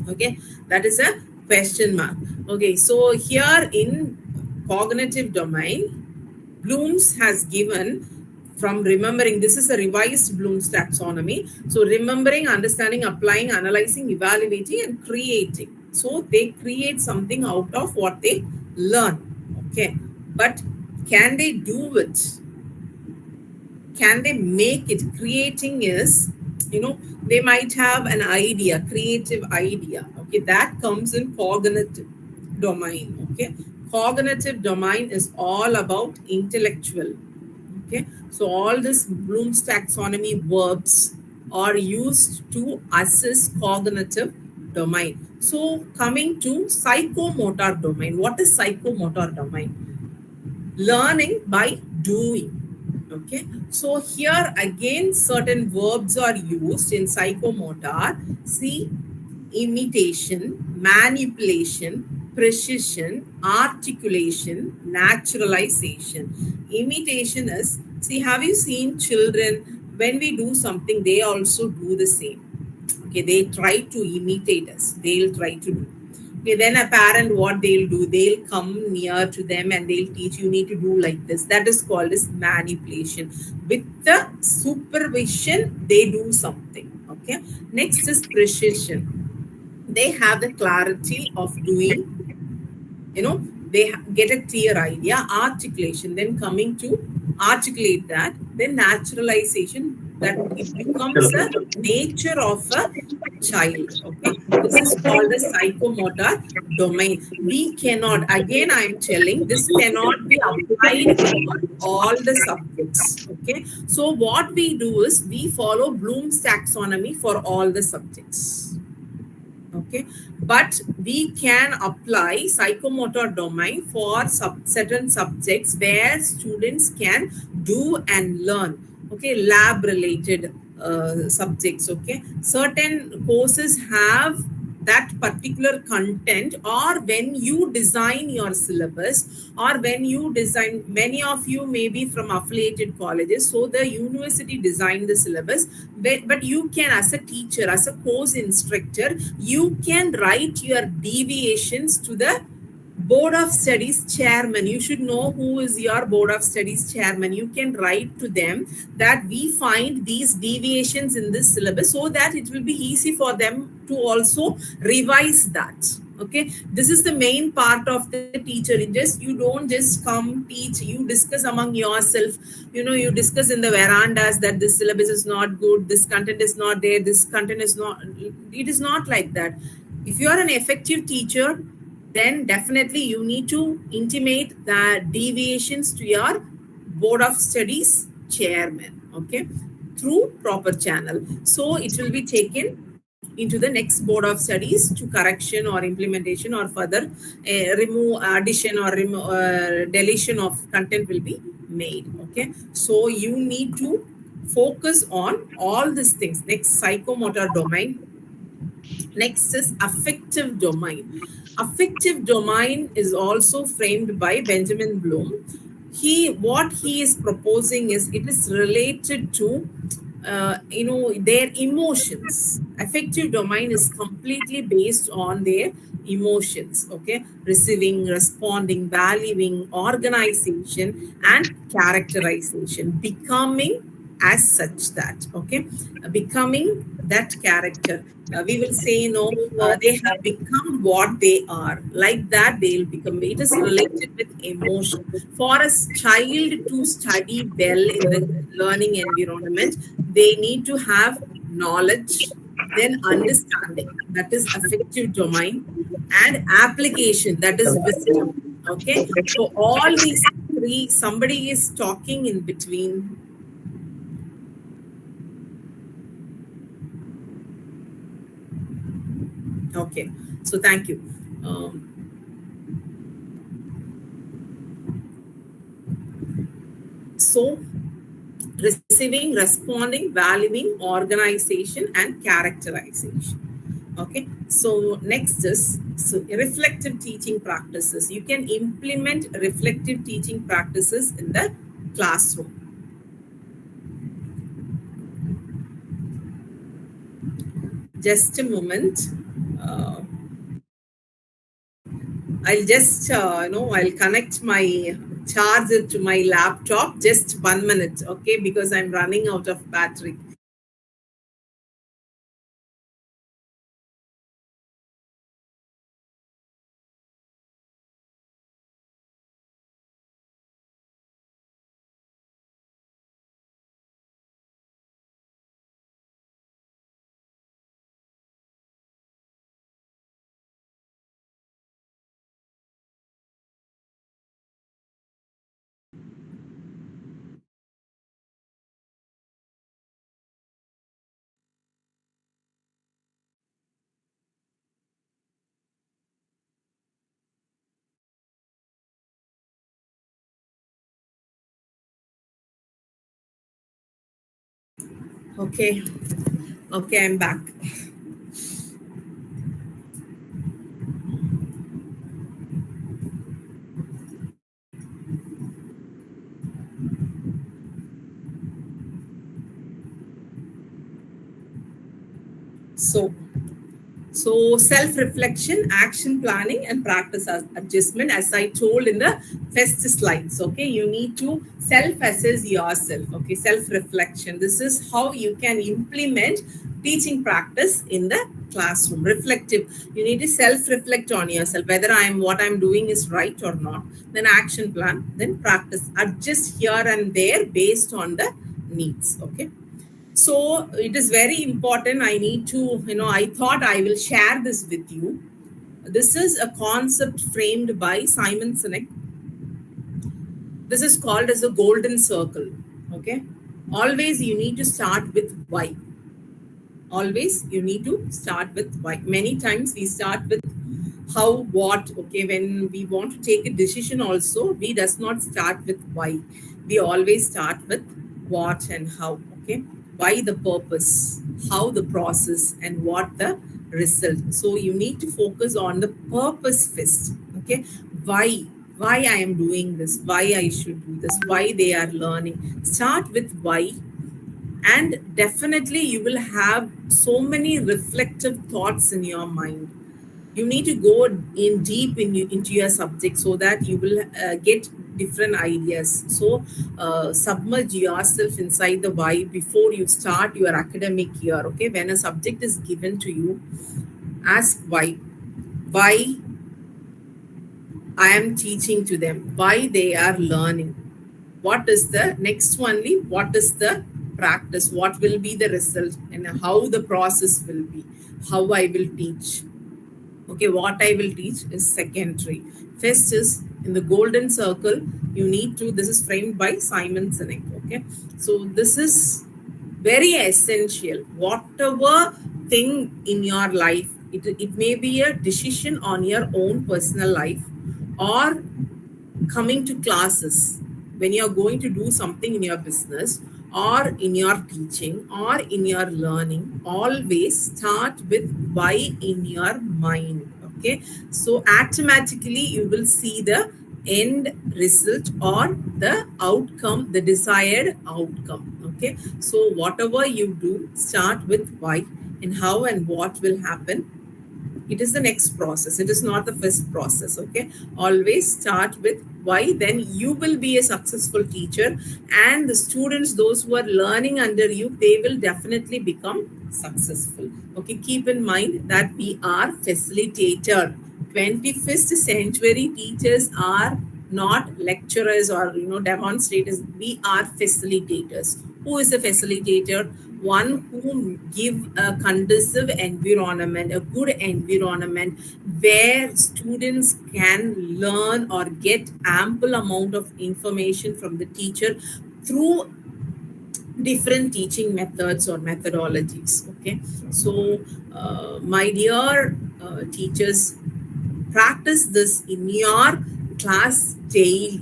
Speaker 3: Okay, that is a question mark. Okay, so here in cognitive domain, Bloom's has given from remembering. This is a revised Bloom's taxonomy. So remembering, understanding, applying, analyzing, evaluating, and creating. So they create something out of what they learn. Okay, but can they do it? Can they make it? Creating is, they might have an idea, creative idea. Okay, that comes in cognitive domain. Okay, cognitive domain is all about intellectual. Okay, so all this Bloom's taxonomy verbs are used to assess cognitive domain. So coming to psychomotor domain, what is psychomotor domain? Learning by doing. Okay, so here again certain verbs are used in psychomotor. See, imitation, manipulation, precision, articulation, naturalization. Imitation is, see, have you seen children, when we do something, they also do the same. Okay, they try to imitate us. They'll try to do. Okay, then a parent, what they'll do, they'll come near to them and they'll teach, you need to do like this. That is called as manipulation. With the supervision, they do something. Okay, next is precision. They have the clarity of doing, they get a clear idea. Articulation, then coming to articulate that. Then naturalization, that it becomes a nature of a child. Okay, this is called the psychomotor domain. We cannot, again I am telling, this cannot be applied for all the subjects. Okay, so what we do is we follow Bloom's taxonomy for all the subjects. Okay, but we can apply psychomotor domain for certain subjects where students can do and learn. Okay, lab related subjects. Okay, certain courses have that particular content, or when you design your syllabus, or when you design, many of you may be from affiliated colleges, so the university designed the syllabus, but you can, as a teacher, as a course instructor, you can write your deviations to the Board of Studies chairman. You should know who is your Board of Studies chairman. You can write to them that we find these deviations in this syllabus, so that it will be easy for them to also revise that. Okay, this is the main part of the teacher. You don't just come teach, you discuss among yourself. You discuss in the verandas that this syllabus is not good, this content is not there, this content is not. It is not like that. If you are an effective teacher, then definitely you need to intimate the deviations to your Board of Studies chairman, okay, through proper channel. So it will be taken into the next Board of Studies to correction or implementation, or further remove, addition or deletion of content will be made, okay. So you need to focus on all these things. Next, psychomotor domain. Next is affective domain. Affective domain is also framed by Benjamin Bloom. What he is proposing is, it is related to their emotions. Affective domain is completely based on their emotions, okay. Receiving, responding, valuing, organization, and characterization. Becoming as such that, okay, becoming that character. We will say, they have become what they are. Like that, they'll become. It is related with emotion. For a child to study well in the learning environment, they need to have knowledge, then understanding, that is affective domain, and application, that is wisdom. Okay, so all these three, somebody is talking in between. Okay, so thank you. So receiving, responding, valuing, organization, and characterization. Okay, so next is reflective teaching practices. You can implement reflective teaching practices in the classroom. Just a moment. I'll just, I'll connect my charger to my laptop. Just 1 minute, okay, because I'm running out of battery. Okay, I'm back. So self-reflection, action planning, and practice adjustment, as I told in the first slides. Okay, you need to self-assess yourself. Okay, self-reflection. This is how you can implement teaching practice in the classroom. Reflective. You need to self-reflect on yourself, whether what I'm doing is right or not. Then action plan, then practice. Adjust here and there based on the needs. Okay. So it is very important. I need to, I thought I will share this with you. This is a concept framed by Simon Sinek. This is called as a golden circle. Okay. Always you need to start with why. Always you need to start with why. Many times we start with how, what. Okay. When we want to take a decision also, we does not start with why. We always start with what and how. Okay. Why the purpose, how the process, and what the result. So you need to focus on the purpose first. Okay, why I am doing this, why I should do this, why they are learning. Start with why, and definitely you will have so many reflective thoughts in your mind. You need to go in deep into your subject so that you will get different ideas. So submerge yourself inside the why before you start your academic year. Okay, when a subject is given to you, ask why I am teaching to them, why they are learning. What is the next only? What is the practice? What will be the result, and how the process will be? How I will teach. Okay, what I will teach is secondary. First is in the golden circle. You need to. This is framed by Simon Sinek. Okay, so this is very essential. Whatever thing in your life, it may be a decision on your own personal life, or coming to classes, when you're going to do something in your business or in your teaching or in your learning, always start with why in your mind. Okay, so automatically you will see the end result or the outcome, the desired outcome. Okay, so whatever you do, start with why and how and what will happen. It is the next process, it is not the first process. Okay, always start with why, then you will be a successful teacher, and the students, those who are learning under you, they will definitely become successful. Okay, keep in mind that we are facilitator. 21st century teachers are not lecturers or demonstrators. We are facilitators. Who is a facilitator? One who give a conducive environment, a good environment where students can learn or get ample amount of information from the teacher through different teaching methods or methodologies. Okay, so my dear teachers, practice this in your class daily.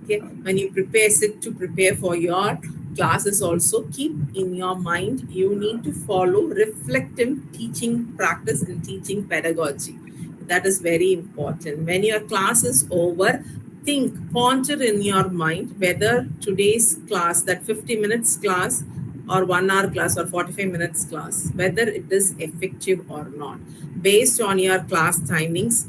Speaker 3: Okay, when you prepare for your classes, also keep in your mind, you need to follow reflective teaching practice and teaching pedagogy. That is very important. When your class is over, ponder in your mind whether today's class, that 50 minutes class or 1 hour class or 45 minutes class, whether it is effective or not. Based on your class timings,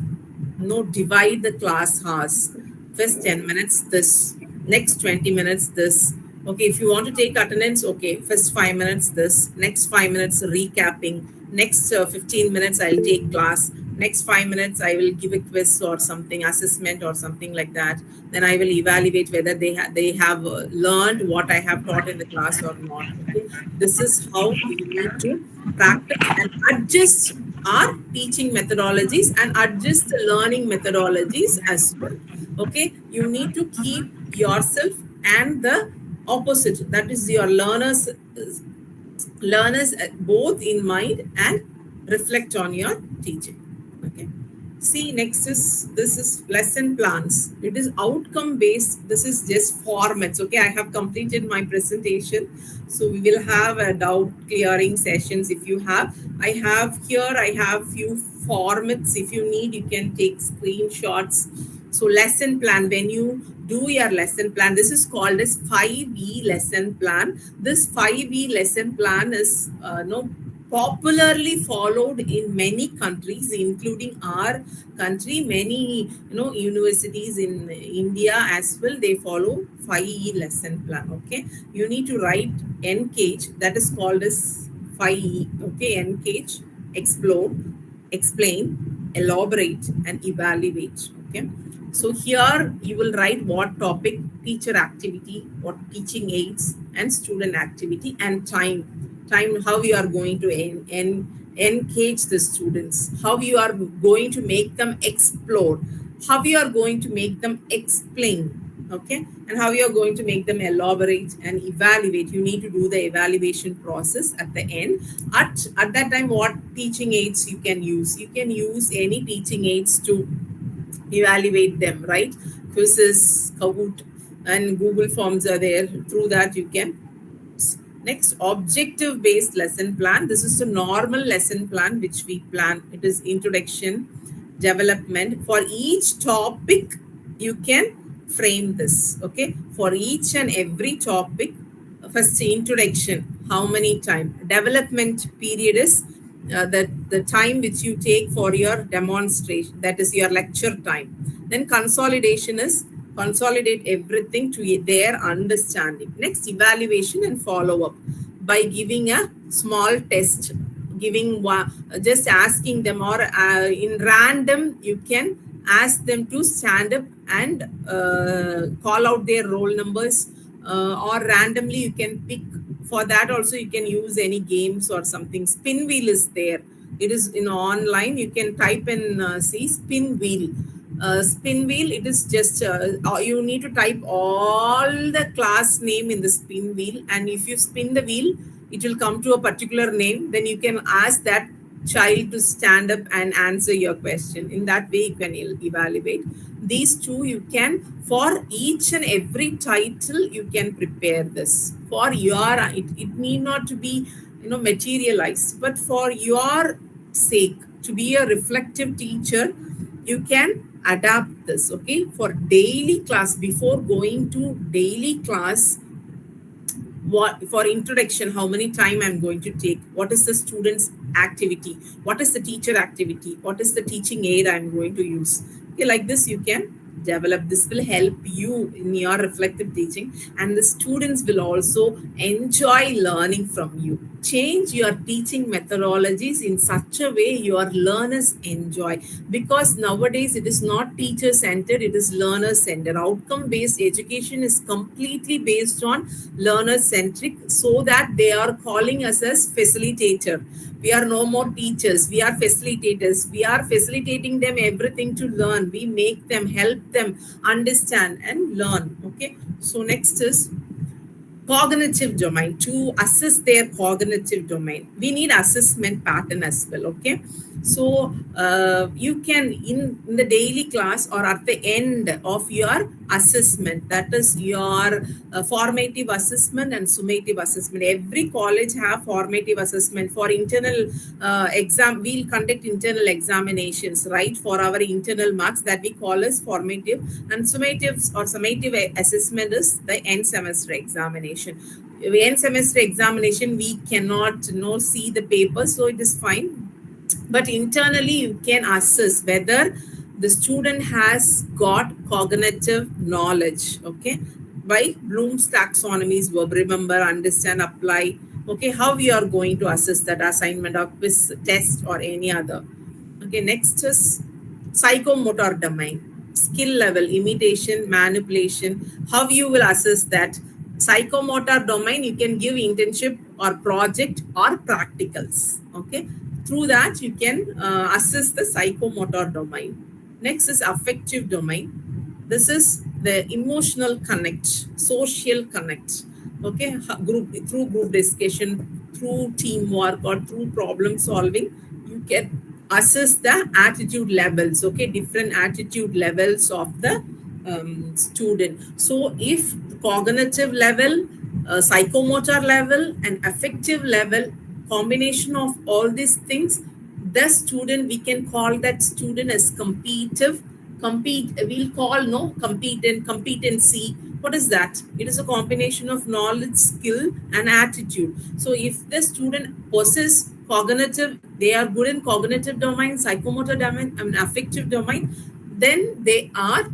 Speaker 3: divide the class hours. First 10 minutes this, next 20 minutes this. Okay, if you want to take attendance, okay, first 5 minutes this, next 5 minutes recapping, next 15 minutes I'll take class, next 5 minutes I will give a quiz or something, assessment or something like that. Then I will evaluate whether they have learned what I have taught in the class or not. Okay, this is how we need to practice and adjust our teaching methodologies and adjust the learning methodologies as well. Okay, you need to keep yourself and the opposite, that is your learners both in mind and reflect on your teaching. Okay, see, next is, this is lesson plans. It is outcome based. This is just formats. Okay, I have completed my presentation, so we will have a doubt clearing sessions. If you have, I have few formats. If you need, you can take screenshots. So lesson plan, when you do your lesson plan, this is called as 5E lesson plan. This 5E lesson plan is popularly followed in many countries, including our country. Many universities in India as well, they follow 5E lesson plan. Okay, you need to write engage, that is called as 5E. Okay, engage, explore, explain, elaborate, and evaluate. Okay, so here you will write what topic, teacher activity, what teaching aids, and student activity, and time, how you are going to engage the students, how you are going to make them explore, how you are going to make them explain. Okay, and how you are going to make them elaborate and evaluate. You need to do the evaluation process at the end. At that time, what teaching aids you can use? You can use any teaching aids to evaluate them, right? Quizzes, Kahoot, and Google Forms are there. Through that, you can Next, objective-based lesson plan. This is a normal lesson plan which we plan. It is introduction, development. For each topic, you can frame this. Okay. For each and every topic, first introduction, how many time? Development period is the time which you take for your demonstration, that is your lecture time. Then consolidation is consolidate everything to their understanding. Next, evaluation and follow up by giving a small test, giving one, just asking them, or in random you can ask them to stand up and call out their roll numbers, or randomly you can pick. For that also you can use any games or something. Spin wheel is there. It is in online. You can type and see spin wheel. Spin wheel, it is just you need to type all the class name in the spin wheel, and if you spin the wheel, it will come to a particular name. Then you can ask that child to stand up and answer your question. In that way you can evaluate. These two you can, for each and every title you can prepare this for your, it need not to be materialized, but for your sake, to be a reflective teacher, you can adapt this. Okay, for daily class, before going to daily class, what for introduction, how many time I'm going to take, what is the student's activity, what is the teacher activity, what is the teaching aid I'm going to use. Okay, like this you can develop. This will help you in your reflective teaching, and the students will also enjoy learning from you. Change your teaching methodologies in such a way your learners enjoy, because nowadays it is not teacher centered, it is learner centered. Outcome based education is completely based on learner centric, so that they are calling us as facilitator. We are no more teachers, we are facilitators. We are facilitating them everything to learn. We make them, help them understand and learn. Okay, so next is cognitive domain. To assess their cognitive domain, we need assessment pattern as well. Okay, so you can in the daily class or at the end of your assessment, that is your formative assessment and summative assessment. Every college have formative assessment. For internal exam, we'll conduct internal examinations, right, for our internal marks, that we call as formative, and summative or summative assessment is the end semester examination. End semester examination, we cannot see the paper, so it is fine, but internally you can assess whether the student has got cognitive knowledge. Okay, by Bloom's taxonomies verb: remember, understand, apply. Okay, how we are going to assess that assignment or quiz, test, or any other. Okay, next is psychomotor domain, skill level, imitation, manipulation. How you will assess that? Psychomotor domain, you can give internship or project or practicals. Okay, through that you can assess the psychomotor domain. Next is affective domain. This is the emotional connect, social connect. Okay, through group discussion, through teamwork, or through problem solving, you can assess the attitude levels. Okay, different attitude levels of the student. So if cognitive level, psychomotor level, and affective level, combination of all these things, the student, we can call that student as we'll call competency. What is that? It is a combination of knowledge, skill, and attitude. So if the student possesses cognitive, they are good in cognitive domain, psychomotor domain, and affective domain, then they are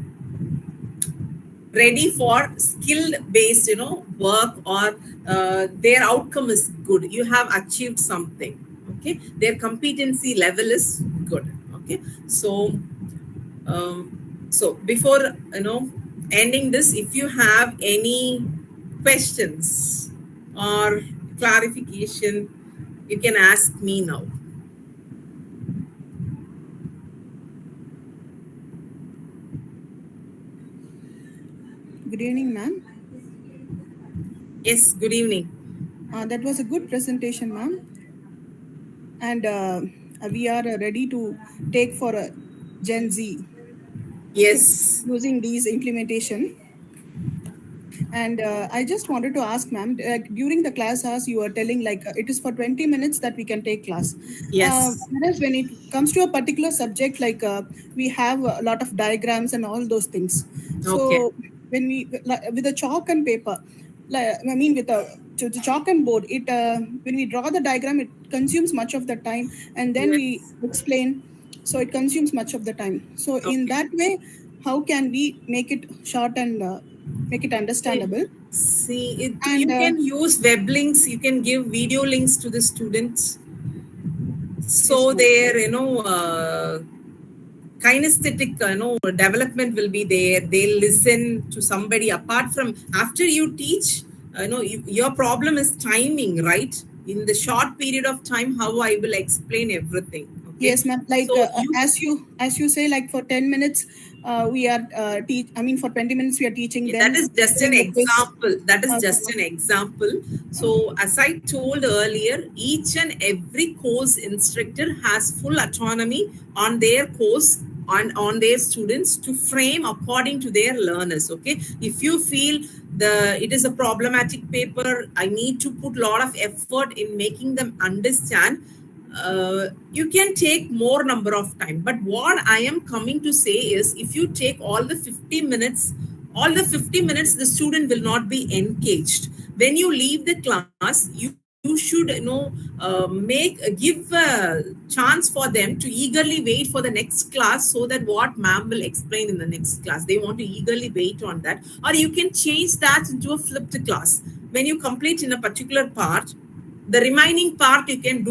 Speaker 3: ready for skill based work, or their outcome is good. You have achieved something. Okay, their competency level is good. Okay, so so before ending this, if you have any questions or clarification, you can ask me now.
Speaker 6: Good evening, ma'am.
Speaker 3: Yes, good evening.
Speaker 6: That was a good presentation, ma'am. And we are ready to take for Gen Z.
Speaker 3: Yes.
Speaker 6: Using these implementation. And I just wanted to ask, ma'am, during the class hours, you were telling like it is for 20 minutes that we can take class.
Speaker 3: Yes.
Speaker 6: Whereas when it comes to a particular subject, like we have a lot of diagrams and all those things.
Speaker 3: Okay.
Speaker 6: So when we, like, with a chalk and paper, like, I mean, with a to the chalk and board, it when we draw the diagram, it consumes much of the time, and then we
Speaker 3: Yes.
Speaker 6: explain, so it consumes much of the time. So in
Speaker 3: Okay.
Speaker 6: that way, how can we make it short and make it understandable?
Speaker 3: See,
Speaker 6: And
Speaker 3: you can use web links. You can give video links to the students,
Speaker 6: yes,
Speaker 3: so
Speaker 6: ma'am.
Speaker 3: their kinesthetic development will be there. They'll listen to somebody apart from after you teach. Your problem is timing, right? In the short period of time, how I will explain everything. Okay,
Speaker 6: Yes, ma'am. Like
Speaker 3: so you
Speaker 6: as you say, like for 10 minutes, we are teach. I mean, for 20 minutes, we are teaching.
Speaker 3: that
Speaker 6: Then
Speaker 3: is just an
Speaker 6: during the quiz,
Speaker 3: example. That is
Speaker 6: okay,
Speaker 3: just an example. So as I told earlier, each and every course instructor has full autonomy on their course, on their students to frame according to their learners. Okay, if you feel it is a problematic paper, I need to put a lot of effort in making them understand, you can take more number of time. But what I am coming to say is, if you take all the 50 minutes, the student will not be engaged. When you leave the class, you should give a chance for them to eagerly wait for the next class, so that what ma'am will explain in the next class, they want to eagerly wait on that. Or you can change that into a flipped class. When you complete in a particular part, the remaining part you can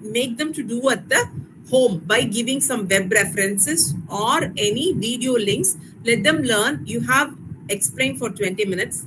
Speaker 3: make them to do at the home by giving some web references or any video links. Let them learn. You have explained for 20 minutes.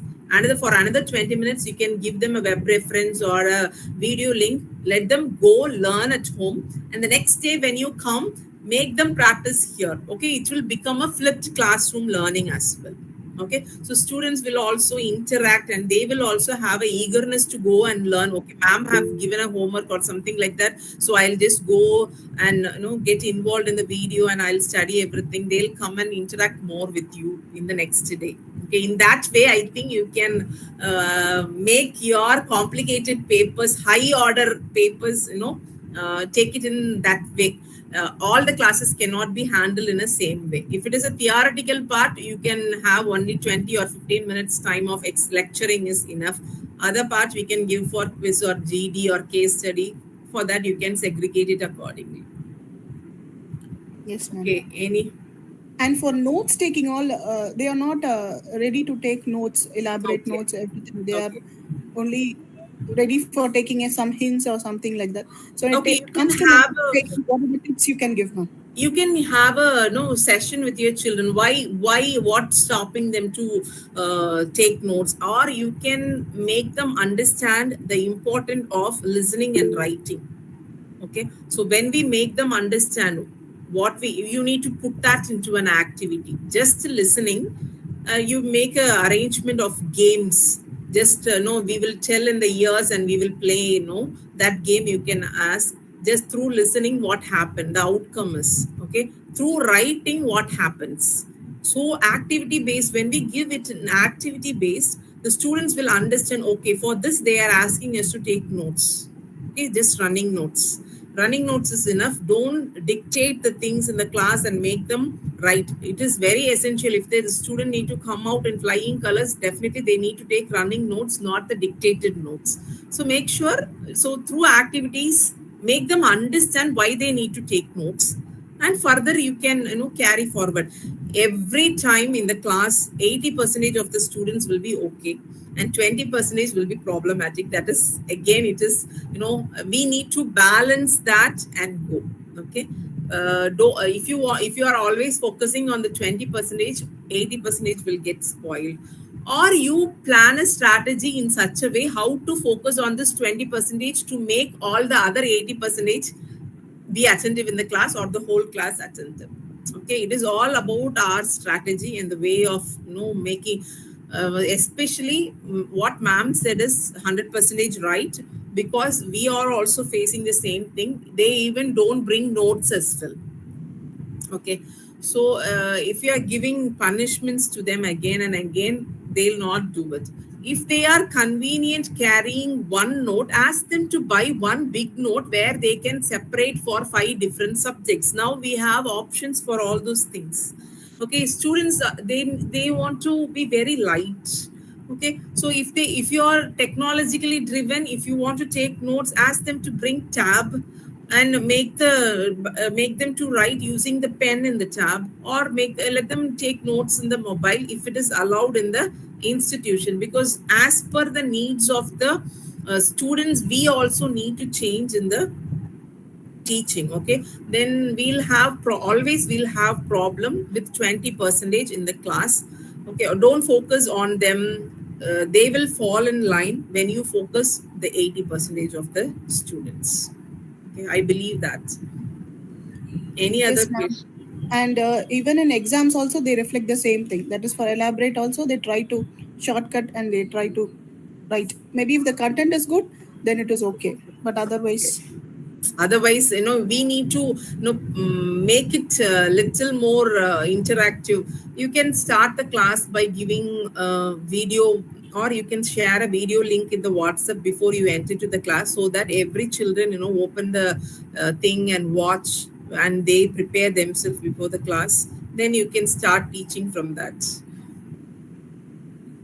Speaker 3: For another 20 minutes, you can give them a web reference or a video link. Let them go learn at home. And the next day when you come, make them practice here. Okay, it will become a flipped classroom learning as well. Okay, so students will also interact, and they will also have a eagerness to go and learn. Okay, ma'am have given a homework or something like that, so I'll just go and get involved in the video, and I'll study everything. They'll come and interact more with you in the next day. Okay, in that way I think you can make your complicated papers, high order papers, take it in that way. All the classes cannot be handled in the same way. If it is a theoretical part, you can have only 20 or 15 minutes time of lecturing is enough. Other parts we can give for quiz or GD or case study. For that, you can segregate it accordingly.
Speaker 6: yes, ma'am.
Speaker 3: Okay, any?
Speaker 6: And for notes taking, all they are not ready to take notes, elaborate
Speaker 3: Okay.
Speaker 6: notes, everything. They are
Speaker 3: Okay.
Speaker 6: only ready for taking some hints or something like that. So it
Speaker 3: Okay, you can
Speaker 6: comes to
Speaker 3: have
Speaker 6: taking, what are the tips you can give, ma'am?
Speaker 3: you can have a session with your children. What's stopping them to take notes? Or you can make them understand the importance of listening and writing. Okay, so when we make them understand you need to put that into an activity. Just listening, you make a arrangement of games. Just no, we will tell in the ears and we will play. That game you can ask. Just through listening, what happened, the outcome is okay. Through writing, what happens. So activity based, when we give it an activity based, the students will understand. Okay, for this they are asking us to take notes. Okay, just running notes. Running notes is enough. Don't dictate the things in the class and make them write. It is very essential. If the student need to come out in flying colors, definitely they need to take running notes, not the dictated notes. So make sure, so through activities, make them understand why they need to take notes. And further you can carry forward. Every time in the class, 80% of the students will be okay, and 20% will be problematic. That is, again, it is, we need to balance that and go. Okay, if you are always focusing on the 20%, 80% will get spoiled. Or you plan a strategy in such a way how to focus on this 20% to make all the other 80% be attentive in the class, or the whole class attentive. Okay, it is all about our strategy and the way of making, especially what ma'am said is 100% right, because we are also facing the same thing. They even don't bring notes as well. Okay, so if you are giving punishments to them again and again, they'll not do it. If they are convenient carrying one note, ask them to buy one big note where they can separate for 5 different subjects. Now we have options for all those things. Okay, students, they want to be very light. Okay, so if you are technologically driven, if you want to take notes, ask them to bring tab and make them to write using the pen in the tab, or let them take notes in the mobile if it is allowed in the institution, because as per the needs of the students, we also need to change in the teaching. Okay, then always we'll have problem with 20% in the class. Okay, or don't focus on them. They will fall in line when you focus the 80% of the students. Okay, I believe that. Any other
Speaker 6: Yes, ma'am.
Speaker 3: question?
Speaker 6: And even in exams also they reflect the same thing. That is for elaborate also they try to shortcut and they try to write. Maybe if the content is good, then it is okay. But otherwise,
Speaker 3: Otherwise, we need to make it a little more interactive. You can start the class by giving video, or you can share a video link in the WhatsApp before you enter to the class, so that every children open the thing and watch, and they prepare themselves before the class. Then you can start teaching from that.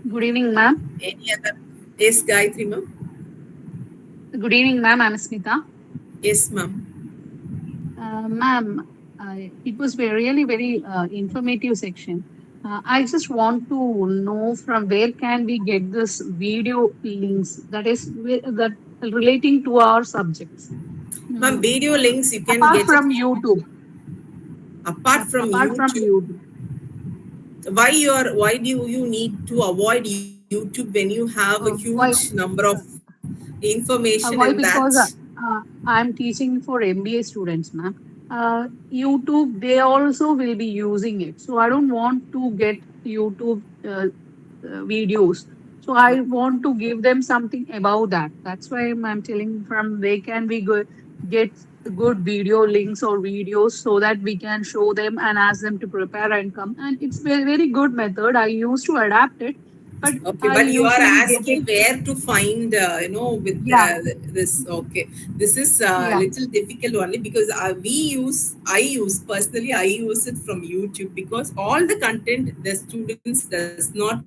Speaker 4: Good evening, ma'am.
Speaker 3: Any other? Yes, Gayatri ma'am.
Speaker 4: Good evening, ma'am. I'm Smita.
Speaker 3: Yes, ma'am.
Speaker 4: Ma'am, it was really very informative section. I just want to know from where can we get this video links that relating to our subjects.
Speaker 3: Ma'am, video links you can
Speaker 4: Apart
Speaker 3: get
Speaker 4: from YouTube.
Speaker 3: apart from YouTube. Why do you need to avoid YouTube when you have a huge number of information
Speaker 4: why?
Speaker 3: in
Speaker 4: Because
Speaker 3: that?
Speaker 4: I'm teaching for MBA students, ma'am. YouTube, they also will be using it. So I don't want to get YouTube videos. So I want to give them something about that. That's why I'm telling from where can we get good video links or videos so that we can show them and ask them to prepare and come. And it's very, very good method. I used to adapt it. But
Speaker 3: Okay,
Speaker 4: I
Speaker 3: but you are
Speaker 4: usually get
Speaker 3: asking
Speaker 4: it.
Speaker 3: where to find, with
Speaker 4: Yeah.
Speaker 3: this. Okay, this is a little difficult only because I use it from YouTube, because all the content the students does not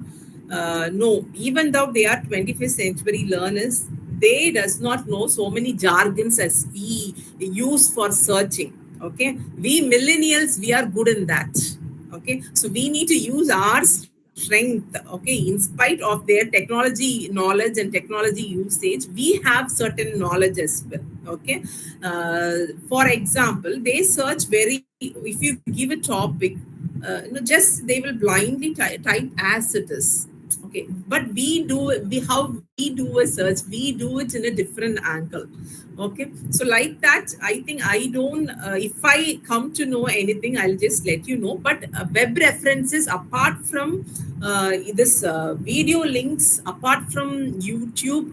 Speaker 3: know, even though they are 21st century learners, they does not know so many jargons as we use for searching. Okay, we millennials, we are good in that. Okay, so we need to use our strength. Okay, in spite of their technology knowledge and technology usage, we have certain knowledge as well. Okay, for example, they search if you give a topic, just they will blindly type as it is. Okay, but how we do a search, we do it in a different angle. Okay, so like that, I think I don't if I come to know anything, I'll just let you know. But web references, apart from this video links, apart from YouTube,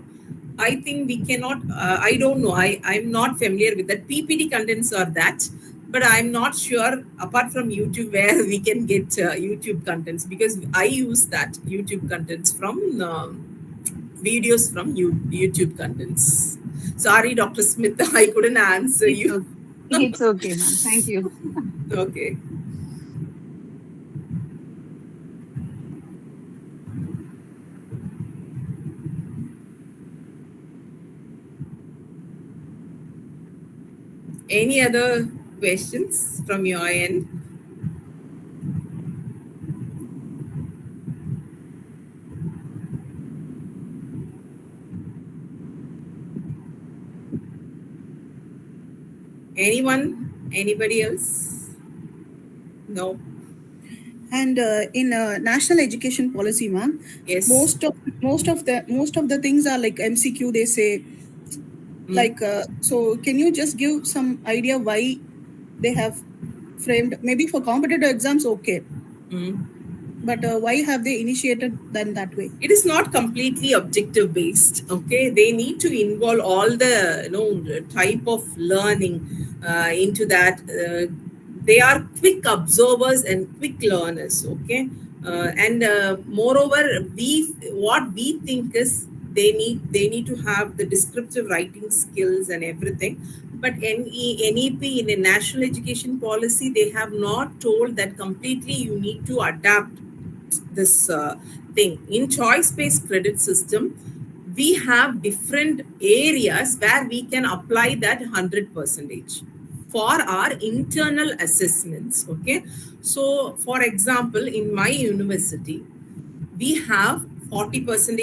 Speaker 3: I think we cannot, I don't know, I'm not familiar with that. PPT contents are that, but I'm not sure apart from YouTube where we can get YouTube contents, because I use that YouTube contents from videos from YouTube contents. Sorry, Dr. Smith, I couldn't answer you.
Speaker 4: It's okay, ma'am. Thank you.
Speaker 3: Okay. Any other questions from your end? Anyone? Anybody else? No.
Speaker 6: and in national education policy, ma'am,
Speaker 3: Yes.
Speaker 6: most of the things are like MCQ. They say, like, so can you just give some idea why they have framed? Maybe for competitive exams, okay. But why have they initiated them that way?
Speaker 3: It is not completely objective based. Okay, they need to involve all the type of learning into that. They are quick observers and quick learners. Okay, And moreover, what we think is they need to have the descriptive writing skills and everything. But NEP, in a national education policy, they have not told that completely you need to adapt this thing. In choice-based credit system, we have different areas where we can apply that 100% for our internal assessments. Okay, so for example, in my university, we have 40%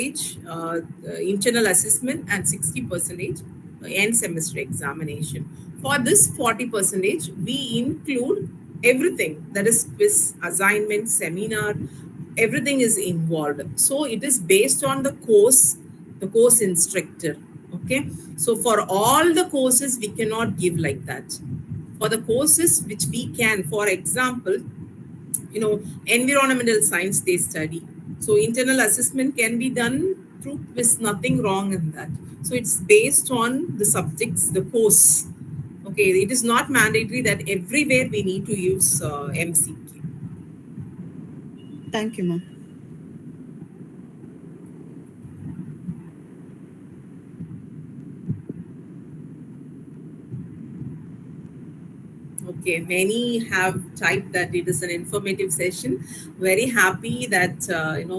Speaker 3: internal assessment and 60% end semester examination. For this 40%, we include everything, that is quiz, assignment, seminar, everything is involved. So it is based on the course instructor. Okay, so for all the courses we cannot give like that. For the courses which we can, for example, environmental science they study, so internal assessment can be done through quiz, nothing wrong in that. So it's based on the subjects, the course. Okay, it is not mandatory that everywhere we need to use MCQ.
Speaker 6: Thank you, ma'am.
Speaker 3: Okay, many have typed that it is an informative session. Very happy that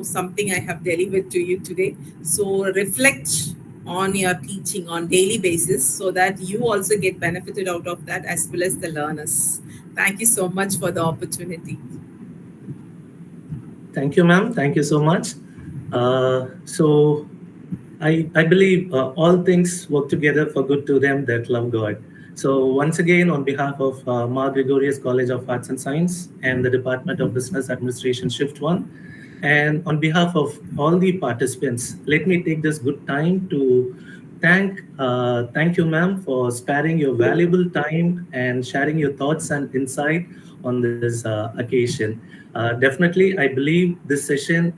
Speaker 3: something I have delivered to you today. So reflect on your teaching on daily basis so that you also get benefited out of that, as well as the learners. Thank you so much for the opportunity.
Speaker 1: Thank you, ma'am. Thank you so much. So I believe all things work together for good to them that love God. So once again, on behalf of Mar Gregorius College of Arts and Science and the Department of Business Administration Shift 1, and on behalf of all the participants, let me take this good time to thank you, ma'am, for sparing your valuable time and sharing your thoughts and insight on this occasion. Definitely, I believe this session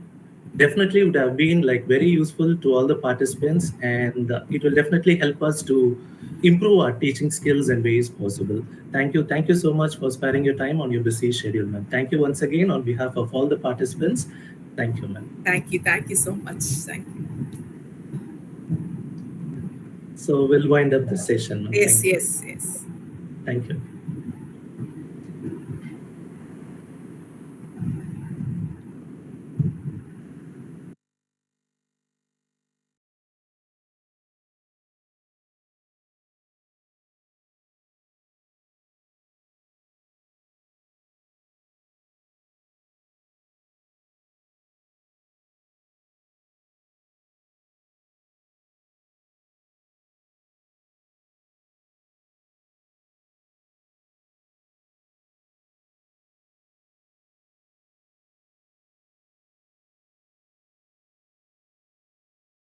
Speaker 1: definitely would have been like very useful to all the participants, and it will definitely help us to improve our teaching skills in ways possible. Thank you so much for sparing your time on your busy schedule, ma'am. Thank you once again on behalf of all the participants. Thank you, ma'am.
Speaker 3: Thank you so much. Thank you.
Speaker 1: So we'll wind up this session, ma'am.
Speaker 3: Yes.
Speaker 1: Thank you.